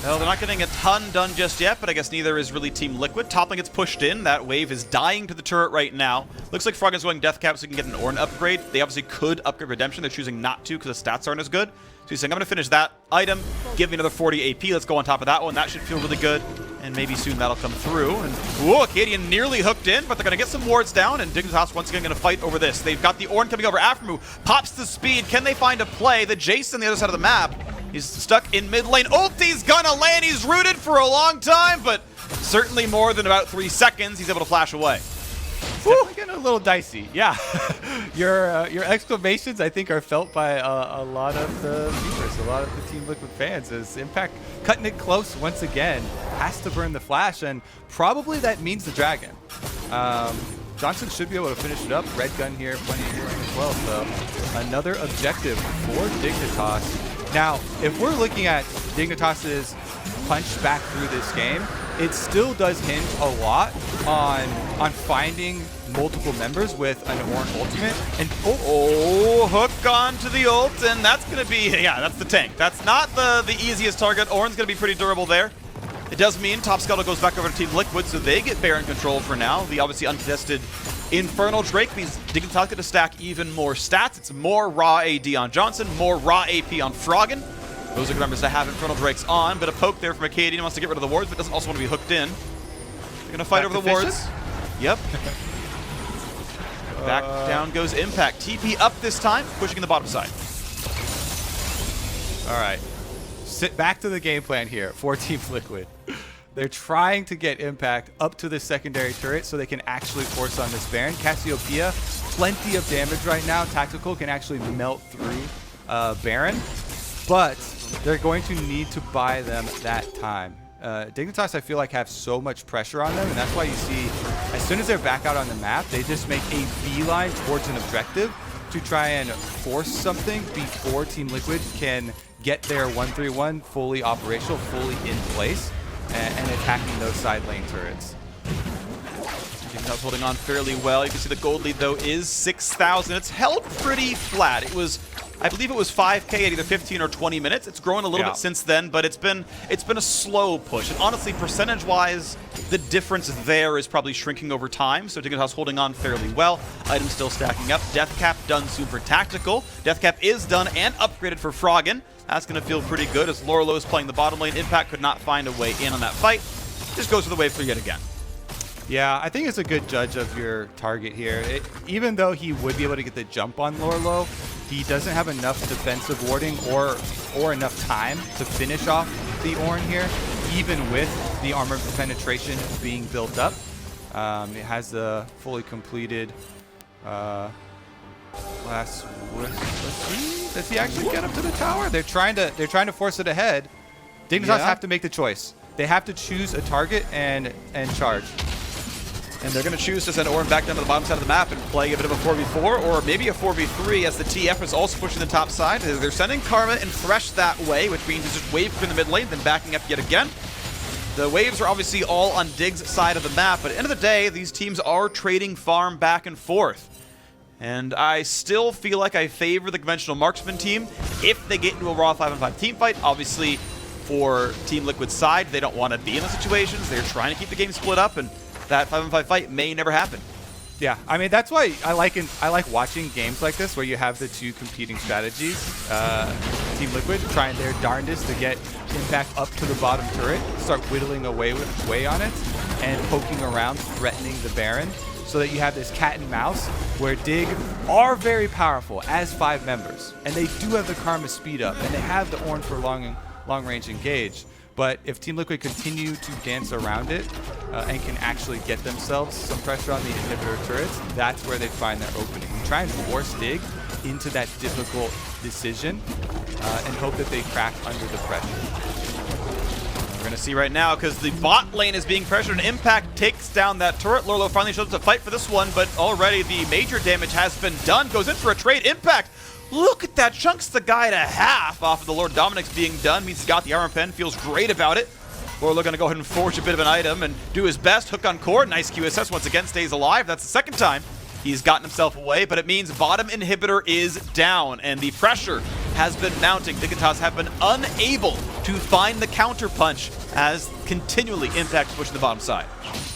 Well, they're not getting a ton done just yet, but I guess neither is really Team Liquid. Top lane gets pushed in. That wave is dying to the turret right now. Looks like Froggen's going Death Cap so he can get an Ornn upgrade. They obviously could upgrade Redemption. They're choosing not to because the stats aren't as good. So he's saying, I'm going to finish that item, give me another 40 AP. Let's go on top of that one. That should feel really good. And maybe soon that'll come through. And whoa, Akaadian nearly hooked in, but they're going to get some wards down, and Dignitas once again going to fight over this. They've got the Ornn coming over. aphromoo pops the speed. Can they find a play? The Jayce on the other side of the map. He's stuck in mid lane. Ulti's gonna land. He's rooted for a long time, but certainly more than about 3 seconds. He's able to flash away. It's definitely getting a little dicey. Yeah, your exclamations I think are felt by a lot of the viewers, a lot of the Team Liquid fans. As Impact cutting it close once again, has to burn the flash, and probably that means the dragon. Johnsun should be able to finish it up. Red gun here, plenty of healing as well. So another objective for Dignitas. Now, if we're looking at Dignitas's punch back through this game, it still does hinge a lot on finding multiple members with an Ornn ultimate. And hook onto the ult, and that's going to be, yeah, that's the tank. That's not the easiest target. Ornn's going to be pretty durable there. It does mean Top Scuttle goes back over to Team Liquid, so they get Baron control for now. The obviously uncontested Infernal Drake means Dignitas get to stack even more stats. It's more raw AD on Johnsun, more raw AP on Froggen. Those are good numbers to have Infernal Drakes on. Bit of poke there from Akaadian. Wants to get rid of the wards, but doesn't also want to be hooked in. They're going to fight over the wards. Yep. Back down goes Impact. TP up this time, pushing in the bottom side. All right. Sit back to the game plan here for Team Liquid. They're trying to get Impact up to the secondary turret so they can actually force on this Baron. Cassiopeia, plenty of damage right now. Tactical can actually melt through Baron, but they're going to need to buy them that time. Dignitas, I feel like, have so much pressure on them, and that's why you see, as soon as they're back out on the map, they just make a beeline towards an objective to try and force something before Team Liquid can get their 1-3-1 fully operational, fully in place, and attacking those side lane turrets. Dignitas holding on fairly well. You can see the gold lead, though, is 6,000. It's held pretty flat. It was, I believe it was 5K at either 15 or 20 minutes. It's grown a little bit since then, but it's been a slow push. And honestly, percentage-wise, the difference there is probably shrinking over time. So Dignitas holding on fairly well. Items still stacking up. Death Cap done super tactical. Death Cap is done and upgraded for Froggen. That's going to feel pretty good as Lourlo is playing the bottom lane. Impact could not find a way in on that fight. Just goes for the wave clear yet again. Yeah, I think it's a good judge of your target here. Even though he would be able to get the jump on Lourlo, he doesn't have enough defensive warding or enough time to finish off the Ornn here, even with the armor penetration being built up. It has the fully completed last. Let's see. Does he actually get up to the tower? They're trying to force it ahead. Dignitas have to make the choice. They have to choose a target and charge. And they're going to choose to send Ornn back down to the bottom side of the map and play a bit of a 4v4 or maybe a 4v3 as the TF is also pushing the top side. They're sending Karma and Thresh that way, which means it's just wave in the mid lane, then backing up yet again. The waves are obviously all on Dig's side of the map, but at the end of the day, these teams are trading farm back and forth. And I still feel like I favor the conventional marksman team if they get into a raw 5-on-5 team fight. Obviously, for Team Liquid's side, they don't want to be in those situations. They're trying to keep the game split up, and that 5-on-5 fight may never happen. Yeah, I mean, that's why I like watching games like this where you have the two competing strategies. Team Liquid trying their darndest to get Impact up to the bottom turret, start whittling away on it, and poking around, threatening the Baron, so that you have this cat and mouse where Dig are very powerful as 5 members, and they do have the Karma speed up, and they have the Ornn for long range engage. But if Team Liquid continue to dance around it and can actually get themselves some pressure on the inhibitor turrets, that's where they find their opening. You try and force Dig into that difficult decision and hope that they crack under the pressure. We're going to see right now because the bot lane is being pressured and Impact takes down that turret. Lourlo finally shows up to fight for this one, but already the major damage has been done. Goes in for a trade. Impact, look at that, chunks the guy to half off of the Lord Dominic's being done. Means he's got the armor pen, feels great about it. Lourlo going to go ahead and forge a bit of an item and do his best. Hook on core, nice QSS once again, stays alive. That's the second time he's gotten himself away, but it means bottom inhibitor is down, and the pressure has been mounting. Dignitas have been unable to find the counter punch as continually Impact pushing the bottom side.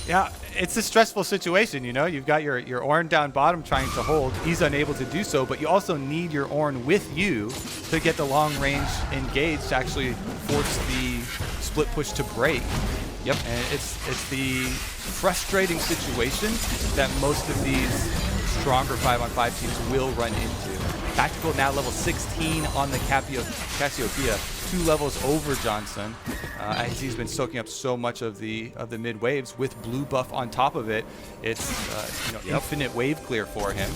Yeah, it's a stressful situation, you know? You've got your Ornn down bottom trying to hold. He's unable to do so, but you also need your Ornn with you to get the long range engage to actually force the split push to break. Yep. And it's the frustrating situation that most of these stronger 5-on-5 teams will run into. Tactical now level 16 on the Cassiopeia. 2 levels over Johnsun, as he's been soaking up so much of the mid waves with blue buff on top of it. It's infinite wave clear for him,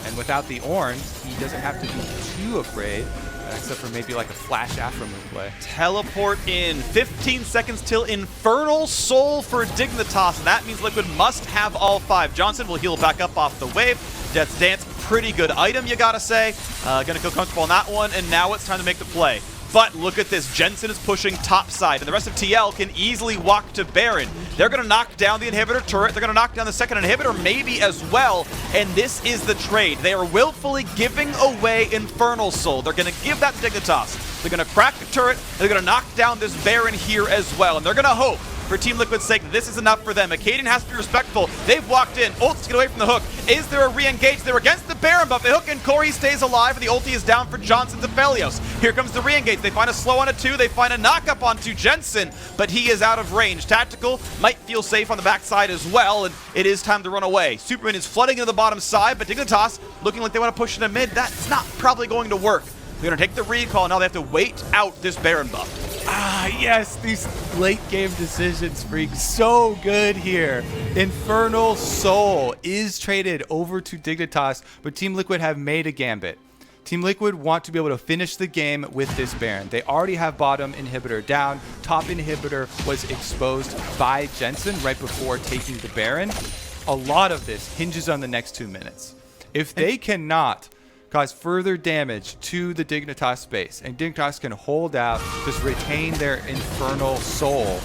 and without the Ornn, he doesn't have to be too afraid. Except for maybe like a flash aphromoo play. Teleport in. 15 seconds till Infernal Soul for Dignitas. And that means Liquid must have all 5. Johnsun will heal back up off the wave. Death's Dance, pretty good item, you gotta say. Gonna feel comfortable on that one, and now it's time to make the play. But look at this, Jensen is pushing top side, and the rest of TL can easily walk to Baron. They're going to knock down the inhibitor turret, they're going to knock down the second inhibitor maybe as well, and this is the trade. They are willfully giving away Infernal Soul. They're going to give that to Dignitas. They're going to crack the turret, and they're going to knock down this Baron here as well, and they're going to hope, for Team Liquid's sake, that this is enough for them. Akaadian has to be respectful. They've walked in. Ult's get away from the hook. Is there a re-engage? They're against the Baron buff. They hook in Corey stays alive, and the ulti is down for Johnson's Aphelios. Here comes the re-engage. They find a slow on a 2. They find a knock-up onto Jensen, but he is out of range. Tactical might feel safe on the backside as well, and it is time to run away. Superman is flooding into the bottom side, but Dignitas looking like they want to push in the mid. That's not probably going to work. They're going to take the recall. Now they have to wait out this Baron buff. Ah, yes, these late game decisions, Freak. So good here. Infernal Soul is traded over to Dignitas, but Team Liquid have made a gambit. Team Liquid want to be able to finish the game with this Baron. They already have bottom inhibitor down. Top inhibitor was exposed by Jensen right before taking the Baron. A lot of this hinges on the next 2 minutes. If they cannot cause further damage to the Dignitas space, and Dignitas can hold out, just retain their Infernal Soul,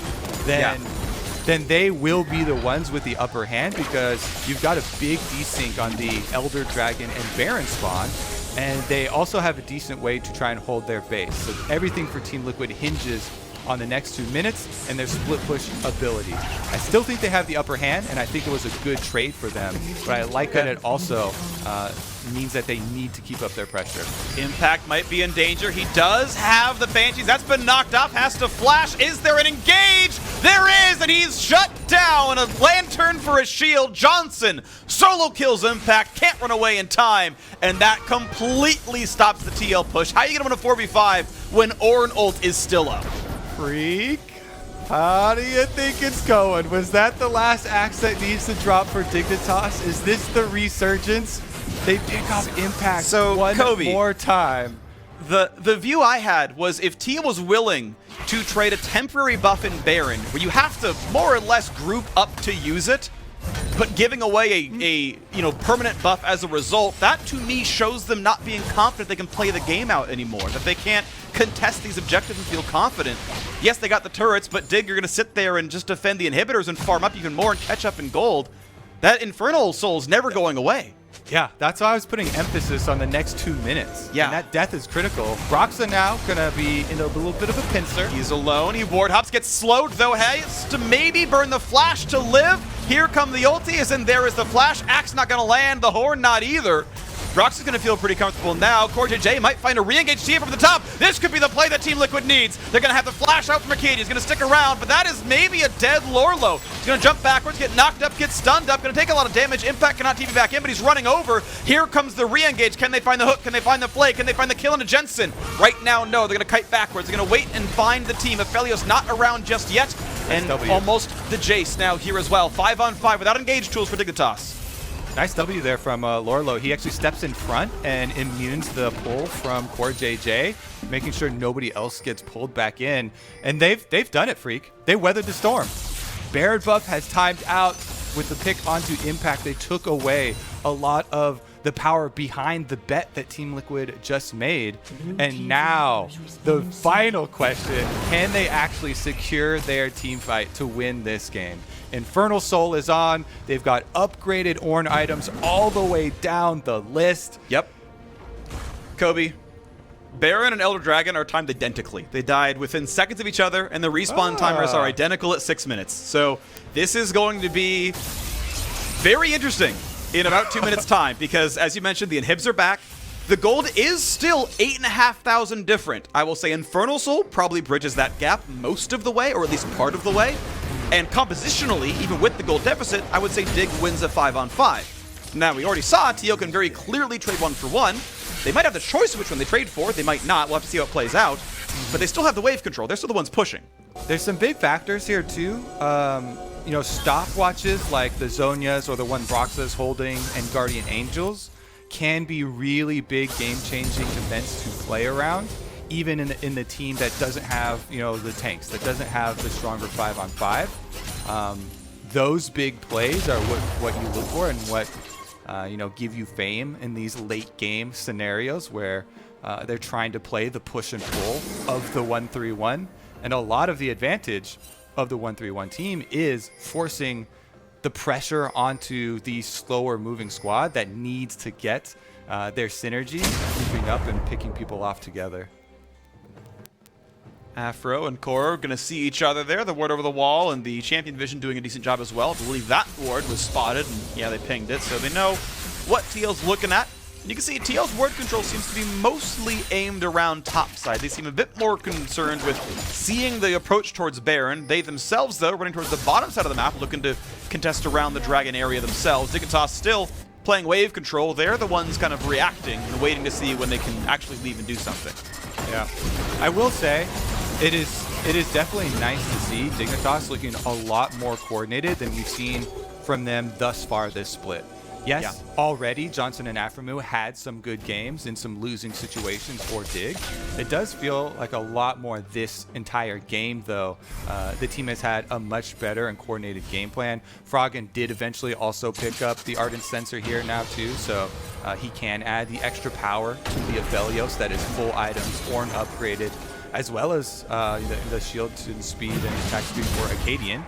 then they will be the ones with the upper hand, because you've got a big desync on the Elder Dragon and Baron spawn, and they also have a decent way to try and hold their base. So everything for Team Liquid hinges on the next 2 minutes and their split push ability. I still think they have the upper hand, and I think it was a good trade for them, but I like that it also means that they need to keep up their pressure. Impact might be in danger. He does have the Banshees. That's been knocked off. Has to flash. Is there an engage? There is, and he's shut down. A lantern for a shield. Johnsun solo kills Impact. Can't run away in time, and that completely stops the TL push. How are you going to win a 4v5 when Ornn ult is still up? Freak, how do you think it's going? Was that the last axe that needs to drop for Dignitas? Is this the resurgence? They pick up Impact one more time. The view I had was if Tia was willing to trade a temporary buff in Baron, where you have to more or less group up to use it, but giving away a permanent buff as a result, that to me shows them not being confident they can play the game out anymore, that they can't contest these objectives and feel confident. Yes, they got the turrets, but Dig, you're going to sit there and just defend the inhibitors and farm up even more and catch up in gold. That Infernal Soul's never going away. Yeah, that's why I was putting emphasis on the next 2 minutes. Yeah. And that death is critical. Broxah now gonna be in a little bit of a pincer. He's alone. He ward hops, gets slowed though. Has to maybe burn the flash to live. Here come the ultis, and there is the flash. Axe not gonna land. The horn not either. Broxah's gonna feel pretty comfortable now. CoreJJ might find a re-engage Tia from the top. This could be the play that Team Liquid needs. They're gonna have the flash out from Akaadian. He's gonna stick around, but that is maybe a dead Lourlo. He's gonna jump backwards, get knocked up, get stunned up, gonna take a lot of damage. Impact cannot TP back in, but he's running over. Here comes the re-engage. Can they find the hook? Can they find the flay? Can they find the kill into Jensen? Right now, no. They're gonna kite backwards. They're gonna wait and find the team. Aphelios not around just yet, and almost the Jayce now here as well. 5-on-5 without engage tools for Dignitas. Nice W there from Lourlo. He actually steps in front and immunes the pull from CoreJJ, making sure nobody else gets pulled back in. And they've done it, Freak. They weathered the storm. Baron buff has timed out with the pick onto Impact. They took away a lot of the power behind the bet that Team Liquid just made. And now, the final question, can they actually secure their team fight to win this game? Infernal Soul is on. They've got upgraded Ornn items all the way down the list. Yep. Kobe, Baron and Elder Dragon are timed identically. They died within seconds of each other, and the respawn timers are identical at 6 minutes. So this is going to be very interesting in about 2 minutes time, because as you mentioned, the inhibs are back. The gold is still 8,500 different. I will say Infernal Soul probably bridges that gap most of the way, or at least part of the way. And compositionally, even with the gold deficit, I would say Dig wins a 5-on-5. Now, we already saw Tio can very clearly trade 1 for 1. They might have the choice of which one they trade for. They might not. We'll have to see how it plays out. but they still have the wave control. They're still the ones pushing. There's some big factors here too. You know, stopwatches like the Zhonya's or the one Broxah is holding and Guardian Angels can be really big game-changing events to play around, even in the team that doesn't have, you know, the tanks, that doesn't have the stronger 5-on-5. Those big plays are what you look for and what you know, give you fame in these late game scenarios where they're trying to play the push and pull of the 1-3-1. And a lot of the advantage of the 1-3-1 team is forcing the pressure onto the slower moving squad that needs to get their synergy moving up and picking people off together. Afro and Core are going to see each other there. The ward over the wall and the champion division doing a decent job as well. I believe that ward was spotted, and yeah, they pinged it, so they know what TL's looking at. And you can see TL's ward control seems to be mostly aimed around topside. They seem a bit more concerned with seeing the approach towards Baron. They themselves, though, running towards the bottom side of the map, looking to contest around the Dragon area themselves. Dignitas still playing wave control. They're the ones kind of reacting and waiting to see when they can actually leave and do something. Yeah, I will say it is definitely nice to see Dignitas looking a lot more coordinated than we've seen from them thus far this split. Yes, already Johnsun and aphromoo had some good games in some losing situations for Dig. It does feel like a lot more this entire game, though. The team has had a much better and coordinated game plan. Froggen did eventually also pick up the Ardent Sensor here now, too, so he can add the extra power to the Aphelios that is full items, Ornn upgraded, as well as the shield and speed and attack speed for Akaadian,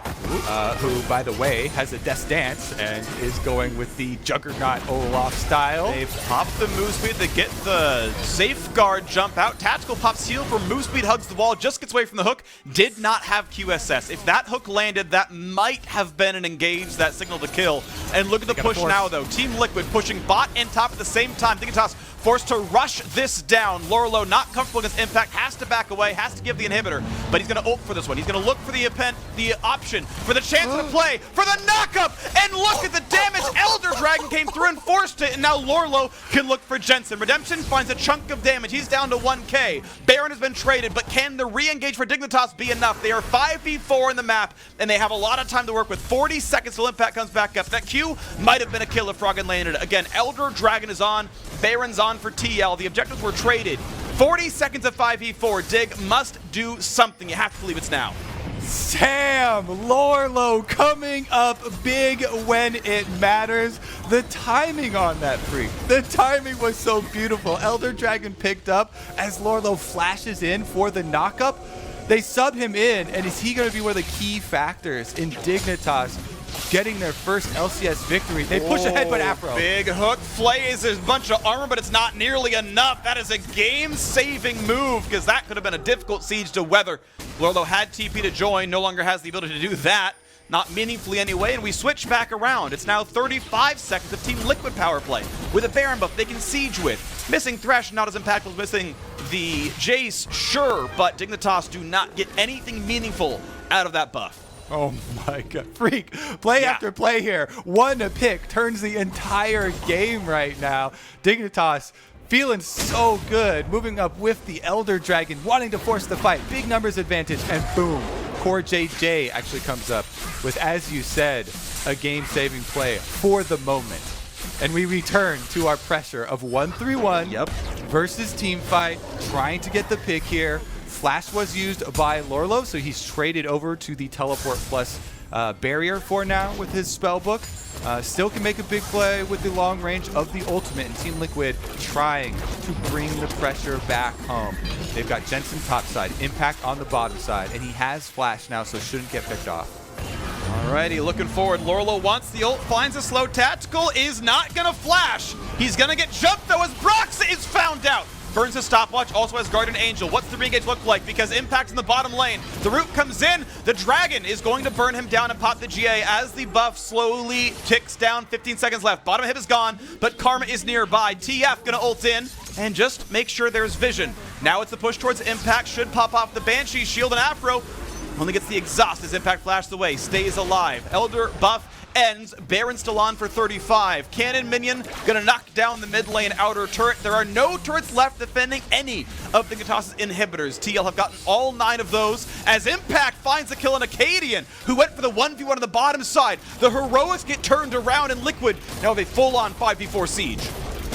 who, by the way, has a Death Dance and is going with the Juggernaut Olaf style. They pop the move speed to get the safeguard jump out. Tactical pops heal for move speed, hugs the wall, just gets away from the hook. Did not have QSS. If that hook landed, that might have been an engage, that signal to kill. And look at the push now, though. Team Liquid pushing bot and top at the same time. Dignitas forced to rush this down. Lourlo not comfortable against impact, has to back away, has to give the inhibitor, but he's going to ult for this one. He's going to look for the option, for the chance to play, for the knockup, and look at the damage. Elder Dragon came through and forced it, and now Lourlo can look for Jensen. Redemption finds a chunk of damage. He's down to 1k. Baron has been traded, but can the re-engage for Dignitas be enough? They are 5v4 in the map, and they have a lot of time to work with. 40 seconds till impact comes back up. That Q might have been a kill if Froggen landed it. Again, Elder Dragon is on, Baron's on for TL. The objectives were traded. 40 seconds of 5v4. Dig must do something. You have to believe it's now. Sam Lourlo coming up big when it matters. The timing on that freak. The timing was so beautiful. Elder Dragon picked up as Lourlo flashes in for the knockup. They sub him in, and is he going to be one of the key factors in Dignitas getting their first LCS victory? They push ahead, but Afro. Big hook, flays a bunch of armor, but it's not nearly enough. That is a game-saving move, because that could have been a difficult siege to weather. Lourlo had TP to join, no longer has the ability to do that. Not meaningfully anyway, and we switch back around. It's now 35 seconds of Team Liquid power play. With a Baron buff they can siege with. Missing Thresh, not as impactful as missing the Jayce, sure, but Dignitas do not get anything meaningful out of that buff. Oh my god. Freak. Play after play here. One pick turns the entire game right now. Dignitas feeling so good. Moving up with the Elder Dragon, wanting to force the fight. Big numbers advantage, and boom. CoreJJ actually comes up with, as you said, a game-saving play for the moment. And we return to our pressure of 1-3-1 versus team fight, trying to get the pick here. Flash was used by Lourlo, so he's traded over to the Teleport Plus barrier for now with his spellbook. Still can make a big play with the long range of the ultimate, and Team Liquid trying to bring the pressure back home. They've got Jensen topside, Impact on the bottom side, and he has Flash now, so shouldn't get picked off. Alrighty, looking forward. Lourlo wants the ult, finds a slow tactical, is not gonna flash. He's gonna get jumped though as Broxah is found out. Burns his stopwatch, also has Guardian Angel. What's the re-engage look like? Because Impact's in the bottom lane. The root comes in. The Dragon is going to burn him down and pop the GA as the buff slowly ticks down. 15 seconds left. Bottom hip is gone, but Karma is nearby. TF gonna ult in and just make sure there's vision. Now it's the push towards Impact. Should pop off the Banshee shield, and Afro only gets the exhaust as Impact flashed away. Stays alive. Elder buff ends. Baron still on for 35. Cannon minion gonna knock down the mid lane outer turret. There are no turrets left defending any of Dignitas' inhibitors. TL have gotten all 9 of those as Impact finds a kill on Akaadian, who went for the 1v1 on the bottom side. The heroics get turned around in Liquid. Now have a full-on 5v4 siege.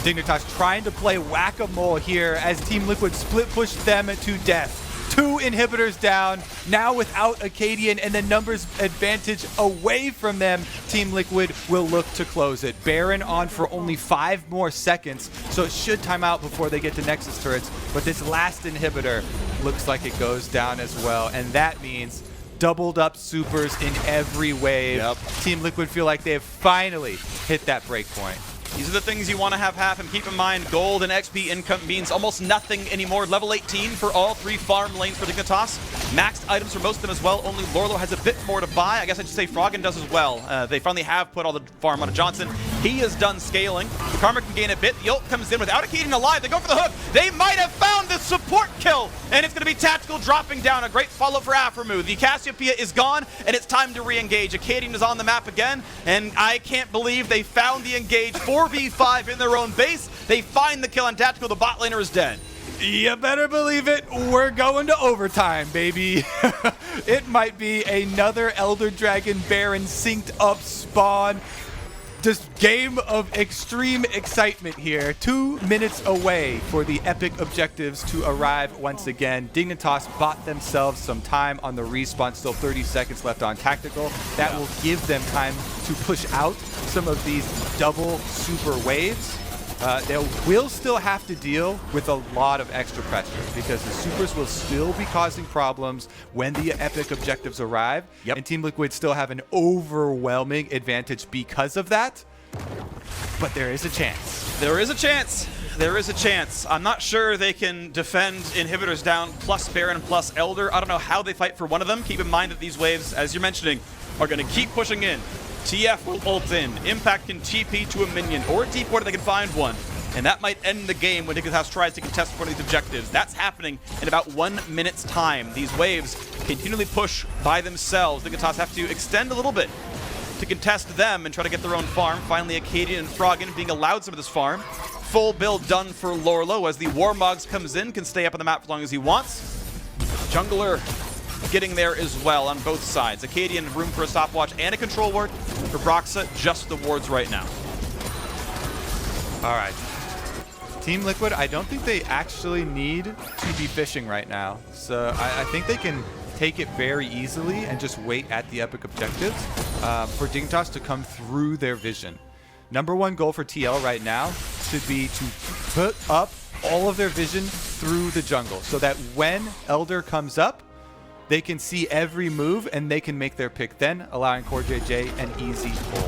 Dignitas trying to play whack-a-mole here as Team Liquid split push them to death. 2 inhibitors down, now without Akaadian and the numbers advantage away from them. Team Liquid will look to close it. Baron on for only 5 more seconds, so it should time out before they get to Nexus turrets. But this last inhibitor looks like it goes down as well, and that means doubled up supers in every wave. Yep. Team Liquid feel like they have finally hit that break point. These are the things you want to have happen. Keep in mind, gold and XP income means almost nothing anymore. Level 18 for all 3 farm lanes for Dignitas. Maxed items for most of them as well. Only Lourlo has a bit more to buy. I guess I should say Froggen does as well. They finally have put all the farm on a Johnsun. He is done scaling. Karma can gain a bit. The ult comes in without Akaadian alive. They go for the hook. They might have found the support kill. And it's going to be Tactical dropping down. A great follow for aphromoo. The Cassiopeia is gone, and it's time to re-engage. Akaadian is on the map again, and I can't believe they found the engage 4v5 in their own base. They find the kill on Tactical. The bot laner is dead. You better believe it, we're going to overtime, baby. It might be another Elder Dragon Baron synced up spawn. Just game of extreme excitement here. 2 minutes away for the epic objectives to arrive once again. Dignitas bought themselves some time on the respawn. Still 30 seconds left on Tactical. That will give them time to push out some of these double super waves. They will still have to deal with a lot of extra pressure because the supers will still be causing problems when the epic objectives arrive. Yep. And Team Liquid still have an overwhelming advantage because of that. But there is a chance. There is a chance. There is a chance. I'm not sure they can defend inhibitors down plus Baron plus Elder. I don't know how they fight for one of them. Keep in mind that these waves, as you're mentioning, are going to keep pushing in. TF will ult in. Impact can TP to a minion or a T-port if they can find one. And that might end the game when Dignitas tries to contest one of these objectives. That's happening in about 1 minute's time. These waves continually push by themselves. Dignitas have to extend a little bit to contest them and try to get their own farm. Finally, Akaadian and Froggen being allowed some of this farm. Full build done for Lourlo as the Warmogs comes in, can stay up on the map as long as he wants. Jungler getting there as well on both sides. Akaadian room for a stopwatch and a control ward. For Broxah, just the wards right now. All right. Team Liquid, I don't think they actually need to be fishing right now. So I think they can take it very easily and just wait at the epic objectives for Dignitas to come through their vision. Number 1 goal for TL right now should be to put up all of their vision through the jungle so that when Elder comes up, they can see every move and they can make their pick then, allowing CoreJJ an easy pull.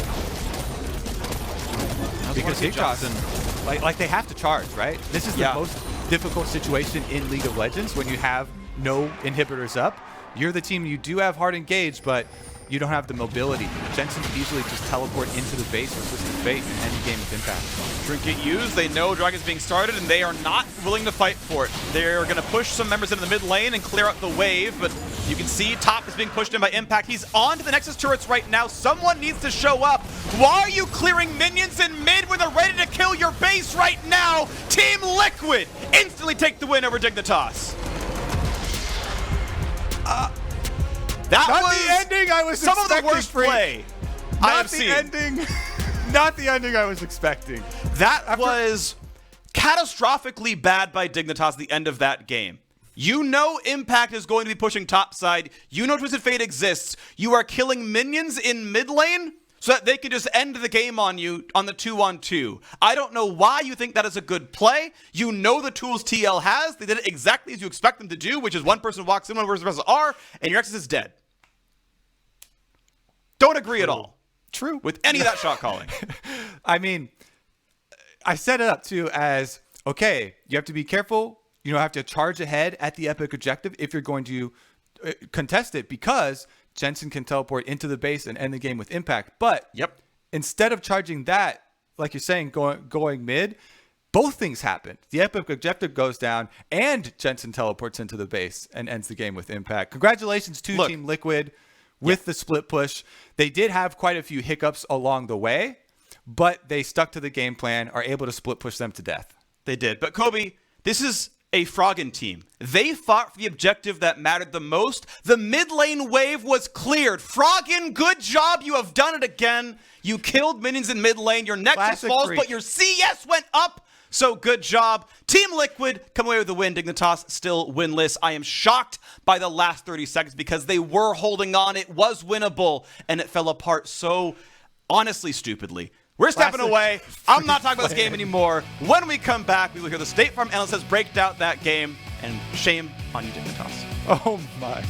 Because Dignitas, like they have to charge, right? This is the most difficult situation in League of Legends when you have no inhibitors up. You're the team, you do have hard engage, but you don't have the mobility. Jensen can easily just teleport into the base with Twisted Fate and end the game with Impact. Trinket used, they know Dragon's being started, and they are not willing to fight for it. They're going to push some members into the mid lane and clear out the wave, but you can see top is being pushed in by Impact. He's on to the Nexus turrets right now. Someone needs to show up. Why are you clearing minions in mid when they're ready to kill your base right now? Team Liquid instantly take the win over Dignitas. That Not was the ending I was some of the expecting, worst Freak. play I have Not the seen. ending. Not the ending I was expecting. That was catastrophically bad by Dignitas at the end of that game. You know Impact is going to be pushing topside. You know Twisted Fate exists. You are killing minions in mid lane so that they can just end the game on you on the 2-on-2. I don't know why you think that is a good play. You know the tools TL has. They did it exactly as you expect them to do, which is one person walks in, one person presses R, and your Nexus is dead. Don't agree at all. True. With any of that shot calling. I mean, I set it up too as, okay, you have to be careful. You don't have to charge ahead at the epic objective if you're going to contest it because Jensen can teleport into the base and end the game with Impact. But instead of charging that, like you're saying, going mid, both things happen. The epic objective goes down and Jensen teleports into the base and ends the game with Impact. Congratulations to Team Liquid. with the split push. They did have quite a few hiccups along the way, but they stuck to the game plan, are able to split push them to death. They did. But Kobe, this is a Froggen team. They fought for the objective that mattered the most. The mid lane wave was cleared. Froggen, good job. You have done it again. You killed minions in mid lane. Your Nexus Classic falls, freak. but your CS went up. So good job. Team Liquid come away with the win. Dignitas still winless. I am shocked by the last 30 seconds because they were holding on. It was winnable, and it fell apart so honestly stupidly. We're stepping away. I'm not talking about this game anymore. When we come back, we will hear the State Farm analysts break down that game, and shame on you, Dignitas. Oh my.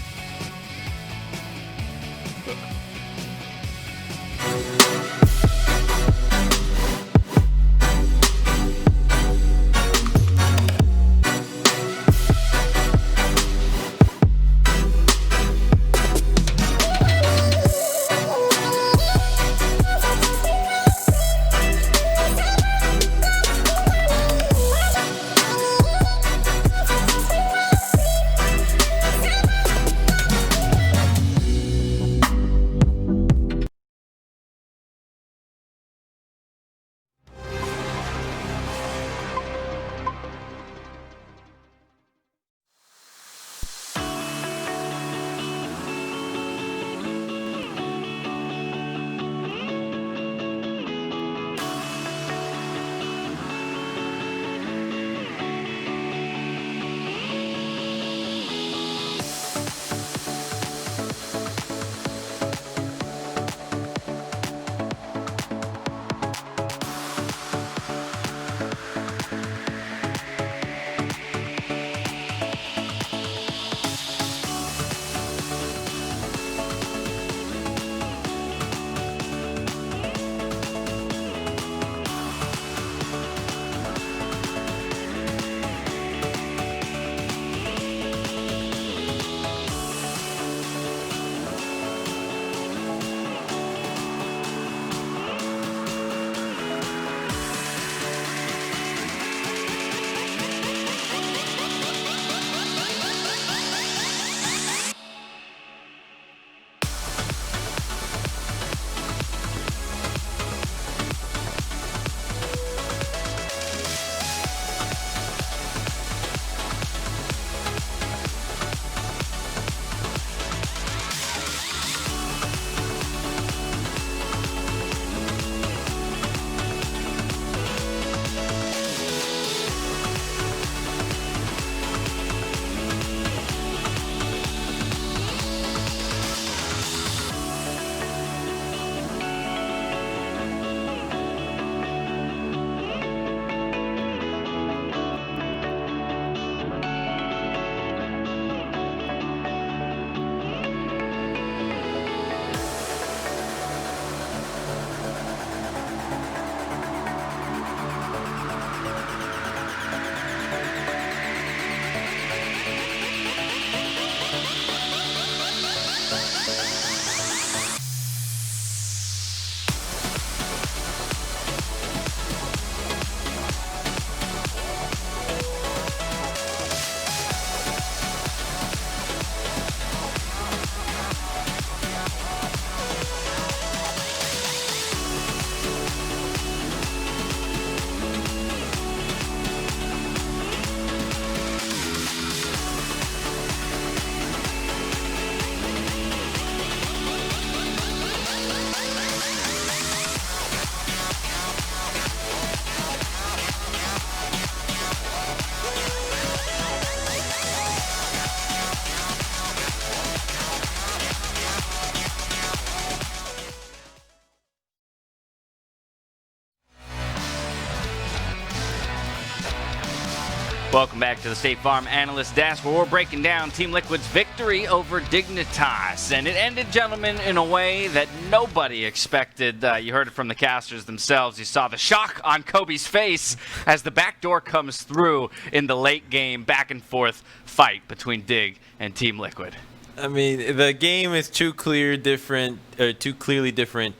Welcome back to the State Farm Analyst Desk, where we're breaking down Team Liquid's victory over Dignitas. And it ended, gentlemen, in a way that nobody expected. You heard it from the casters themselves. You saw the shock on Kobe's face as the back door comes through in the late game back and forth fight between Dig and Team Liquid. I mean, the game is two clearly different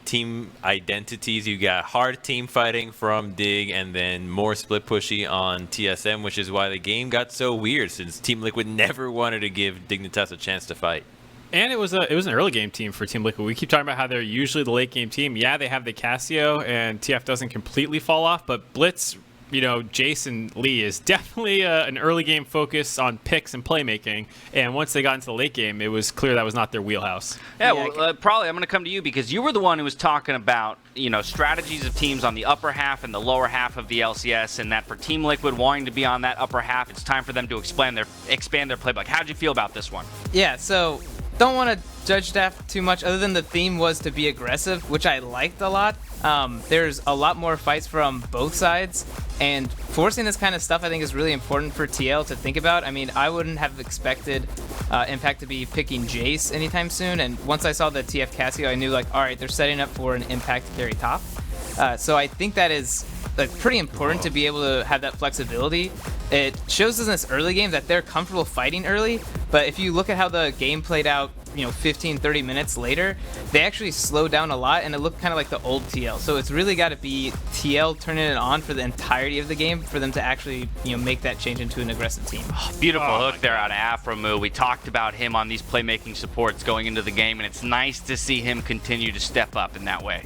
team identities. You got hard team fighting from Dig and then more split pushy on TSM, which is why the game got so weird, since Team Liquid never wanted to give Dignitas a chance to fight. And it was an early game team for Team Liquid. We keep talking about how they're usually the late game team. Yeah, they have the Cassio, and TF doesn't completely fall off, but Blitz, Jayce and Lee is definitely an early game focus on picks and playmaking. And once they got into the late game, it was clear that was not their wheelhouse. Yeah, well, probably I'm going to come to you because you were the one who was talking about, strategies of teams on the upper half and the lower half of the LCS, and that for Team Liquid wanting to be on that upper half, it's time for them to expand their playbook. How'd you feel about this one? Yeah, so don't want to judge staff too much other than the theme was to be aggressive, which I liked a lot. There's a lot more fights from both sides, and forcing this kind of stuff I think is really important for TL to think about. I mean, I wouldn't have expected Impact to be picking Jayce anytime soon, and once I saw the TF Cassio, I knew like, all right, they're setting up for an Impact to carry top. So I think that is pretty important to be able to have that flexibility. It shows us in this early game that they're comfortable fighting early, but if you look at how the game played out, 15-30 minutes later, they actually slowed down a lot, and it looked kind of like the old TL. So it's really got to be TL turning it on for the entirety of the game for them to actually make that change into an aggressive team. Beautiful hook there out of aphromoo. We talked about him on these playmaking supports going into the game, and it's nice to see him continue to step up in that way.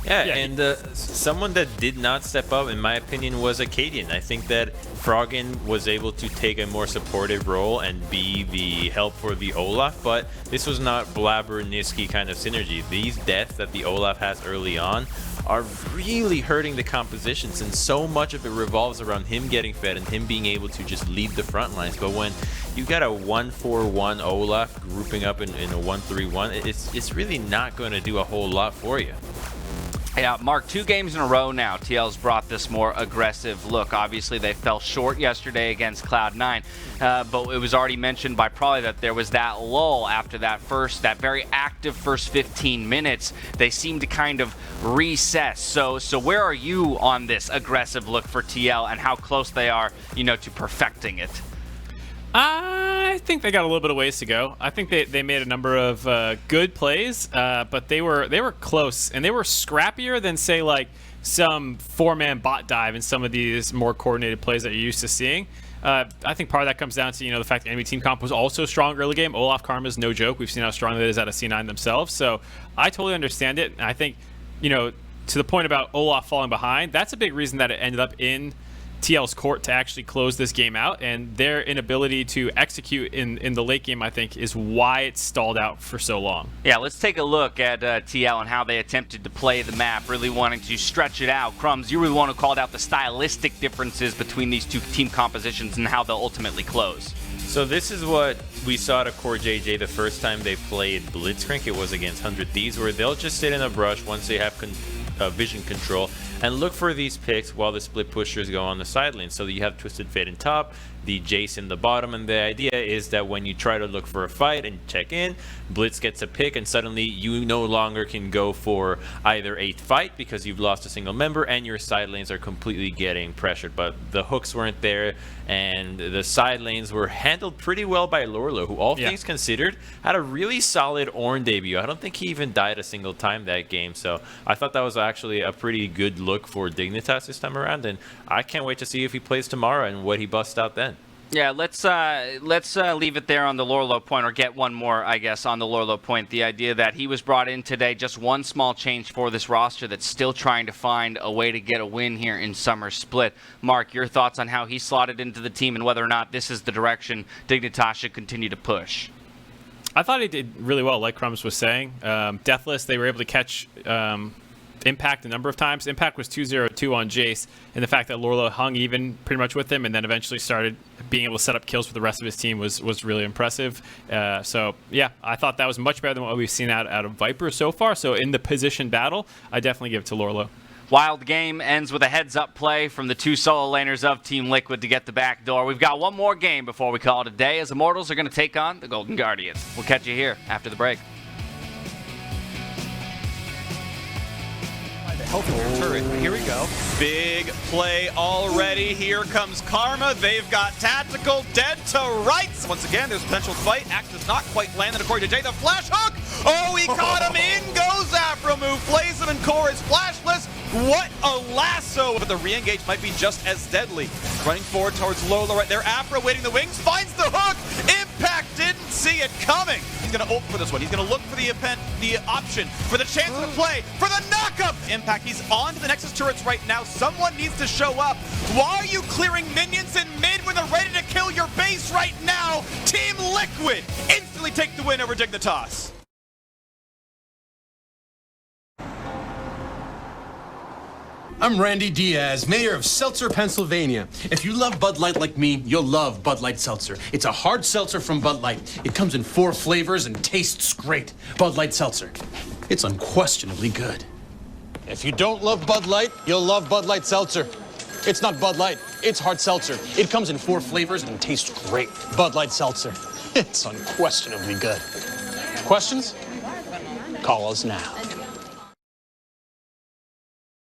Yeah, and someone that did not step up, in my opinion, was Akaadian. I think that Froggen was able to take a more supportive role and be the help for the Olaf, but this was not Blabber-Niski kind of synergy. These deaths that the Olaf has early on are really hurting the composition, since so much of it revolves around him getting fed and him being able to just lead the front lines. But when you got a 1-4-1 Olaf grouping up in a 1-3-1, it's really not going to do a whole lot for you. Yeah, Mark, 2 games in a row now, TL's brought this more aggressive look. Obviously, they fell short yesterday against Cloud9, but it was already mentioned by Probably that there was that lull after that very active first 15 minutes. They seemed to kind of recess. So where are you on this aggressive look for TL and how close they are, to perfecting it? I think they got a little bit of ways to go. I think they made a number of good plays, but they were close, and they were scrappier than, say, like some 4-man bot dive and some of these more coordinated plays that you're used to seeing. I think part of that comes down to the fact that enemy team comp was also strong early game. Olaf Karma is no joke. We've seen how strong that is out of C9 themselves, so I totally understand it. And I think to the point about Olaf falling behind, that's a big reason that it ended up in TL's court to actually close this game out, and their inability to execute in the late game, I think, is why it stalled out for so long. Yeah, let's take a look at TL and how they attempted to play the map, really wanting to stretch it out. Crumbs, you really want to call out the stylistic differences between these two team compositions and how they'll ultimately close. So this is what we saw to CoreJJ the first time they played Blitzcrank. It was against 100 Thieves, where they'll just sit in a brush once they have vision control and look for these picks while the split pushers go on the side lane. So you have Twisted Fate in top, the Jayce in the bottom, and the idea is that when you try to look for a fight and check in, Blitz gets a pick, and suddenly you no longer can go for either a fight because you've lost a single member and your side lanes are completely getting pressured. But the hooks weren't there, and the side lanes were handled pretty well by Lourlo, who all things considered had a really solid Ornn debut. I don't think he even died a single time that game, so I thought that was actually a pretty good look for Dignitas this time around, and I can't wait to see if he plays tomorrow and what he busts out then. Yeah, let's leave it there on the Lourlo point, or get one more, I guess, on the Lourlo point. The idea that he was brought in today, just one small change for this roster that's still trying to find a way to get a win here in Summer Split. Mark, your thoughts on how he slotted into the team and whether or not this is the direction Dignitas should continue to push? I thought he did really well, like Crumbs was saying. Deathless, they were able to catch Impact a number of times. Impact was 2-0-2 on Jayce, and the fact that Lourlo hung even pretty much with him and then eventually started being able to set up kills for the rest of his team was really impressive. So yeah, I thought that was much better than what we've seen out of Viper so far. So in the position battle, I definitely give it to Lourlo. Wild game ends with a heads-up play from the 2 solo laners of Team Liquid to get the back door. We've got one more game before we call it a day, as Immortals are going to take on the Golden Guardians. We'll catch you here after the break. Healthy turret. Here we go. Big play already. Here comes Karma. They've got Tactical dead to rights. Once again, there's a potential fight. Axe does not quite land in according to CoreJJ. The flash hook. Oh, he caught him. In goes aphromoo. Plays him, and Core is flashless. What a lasso. But the re-engage might be just as deadly. Running forward towards Lourlo right there. Aphro waiting the wings. Finds the hook. Impact didn't see it coming. he's going to ult for this one. He's going to look for the option, for the chance to play, for the knockup. Impact, he's on to the Nexus turrets right now. Someone needs to show up. Why are you clearing minions in mid when they're ready to kill your base right now? Team Liquid instantly take the win over Dignitas. I'm Randy Diaz, mayor of Seltzer, Pennsylvania. If you love Bud Light like me, you'll love Bud Light Seltzer. It's a hard seltzer from Bud Light. It comes in 4 flavors and tastes great. Bud Light Seltzer. It's unquestionably good. If you don't love Bud Light, you'll love Bud Light Seltzer. It's not Bud Light, it's hard seltzer. It comes in 4 flavors and tastes great. Bud Light Seltzer. It's unquestionably good. Questions? Call us now.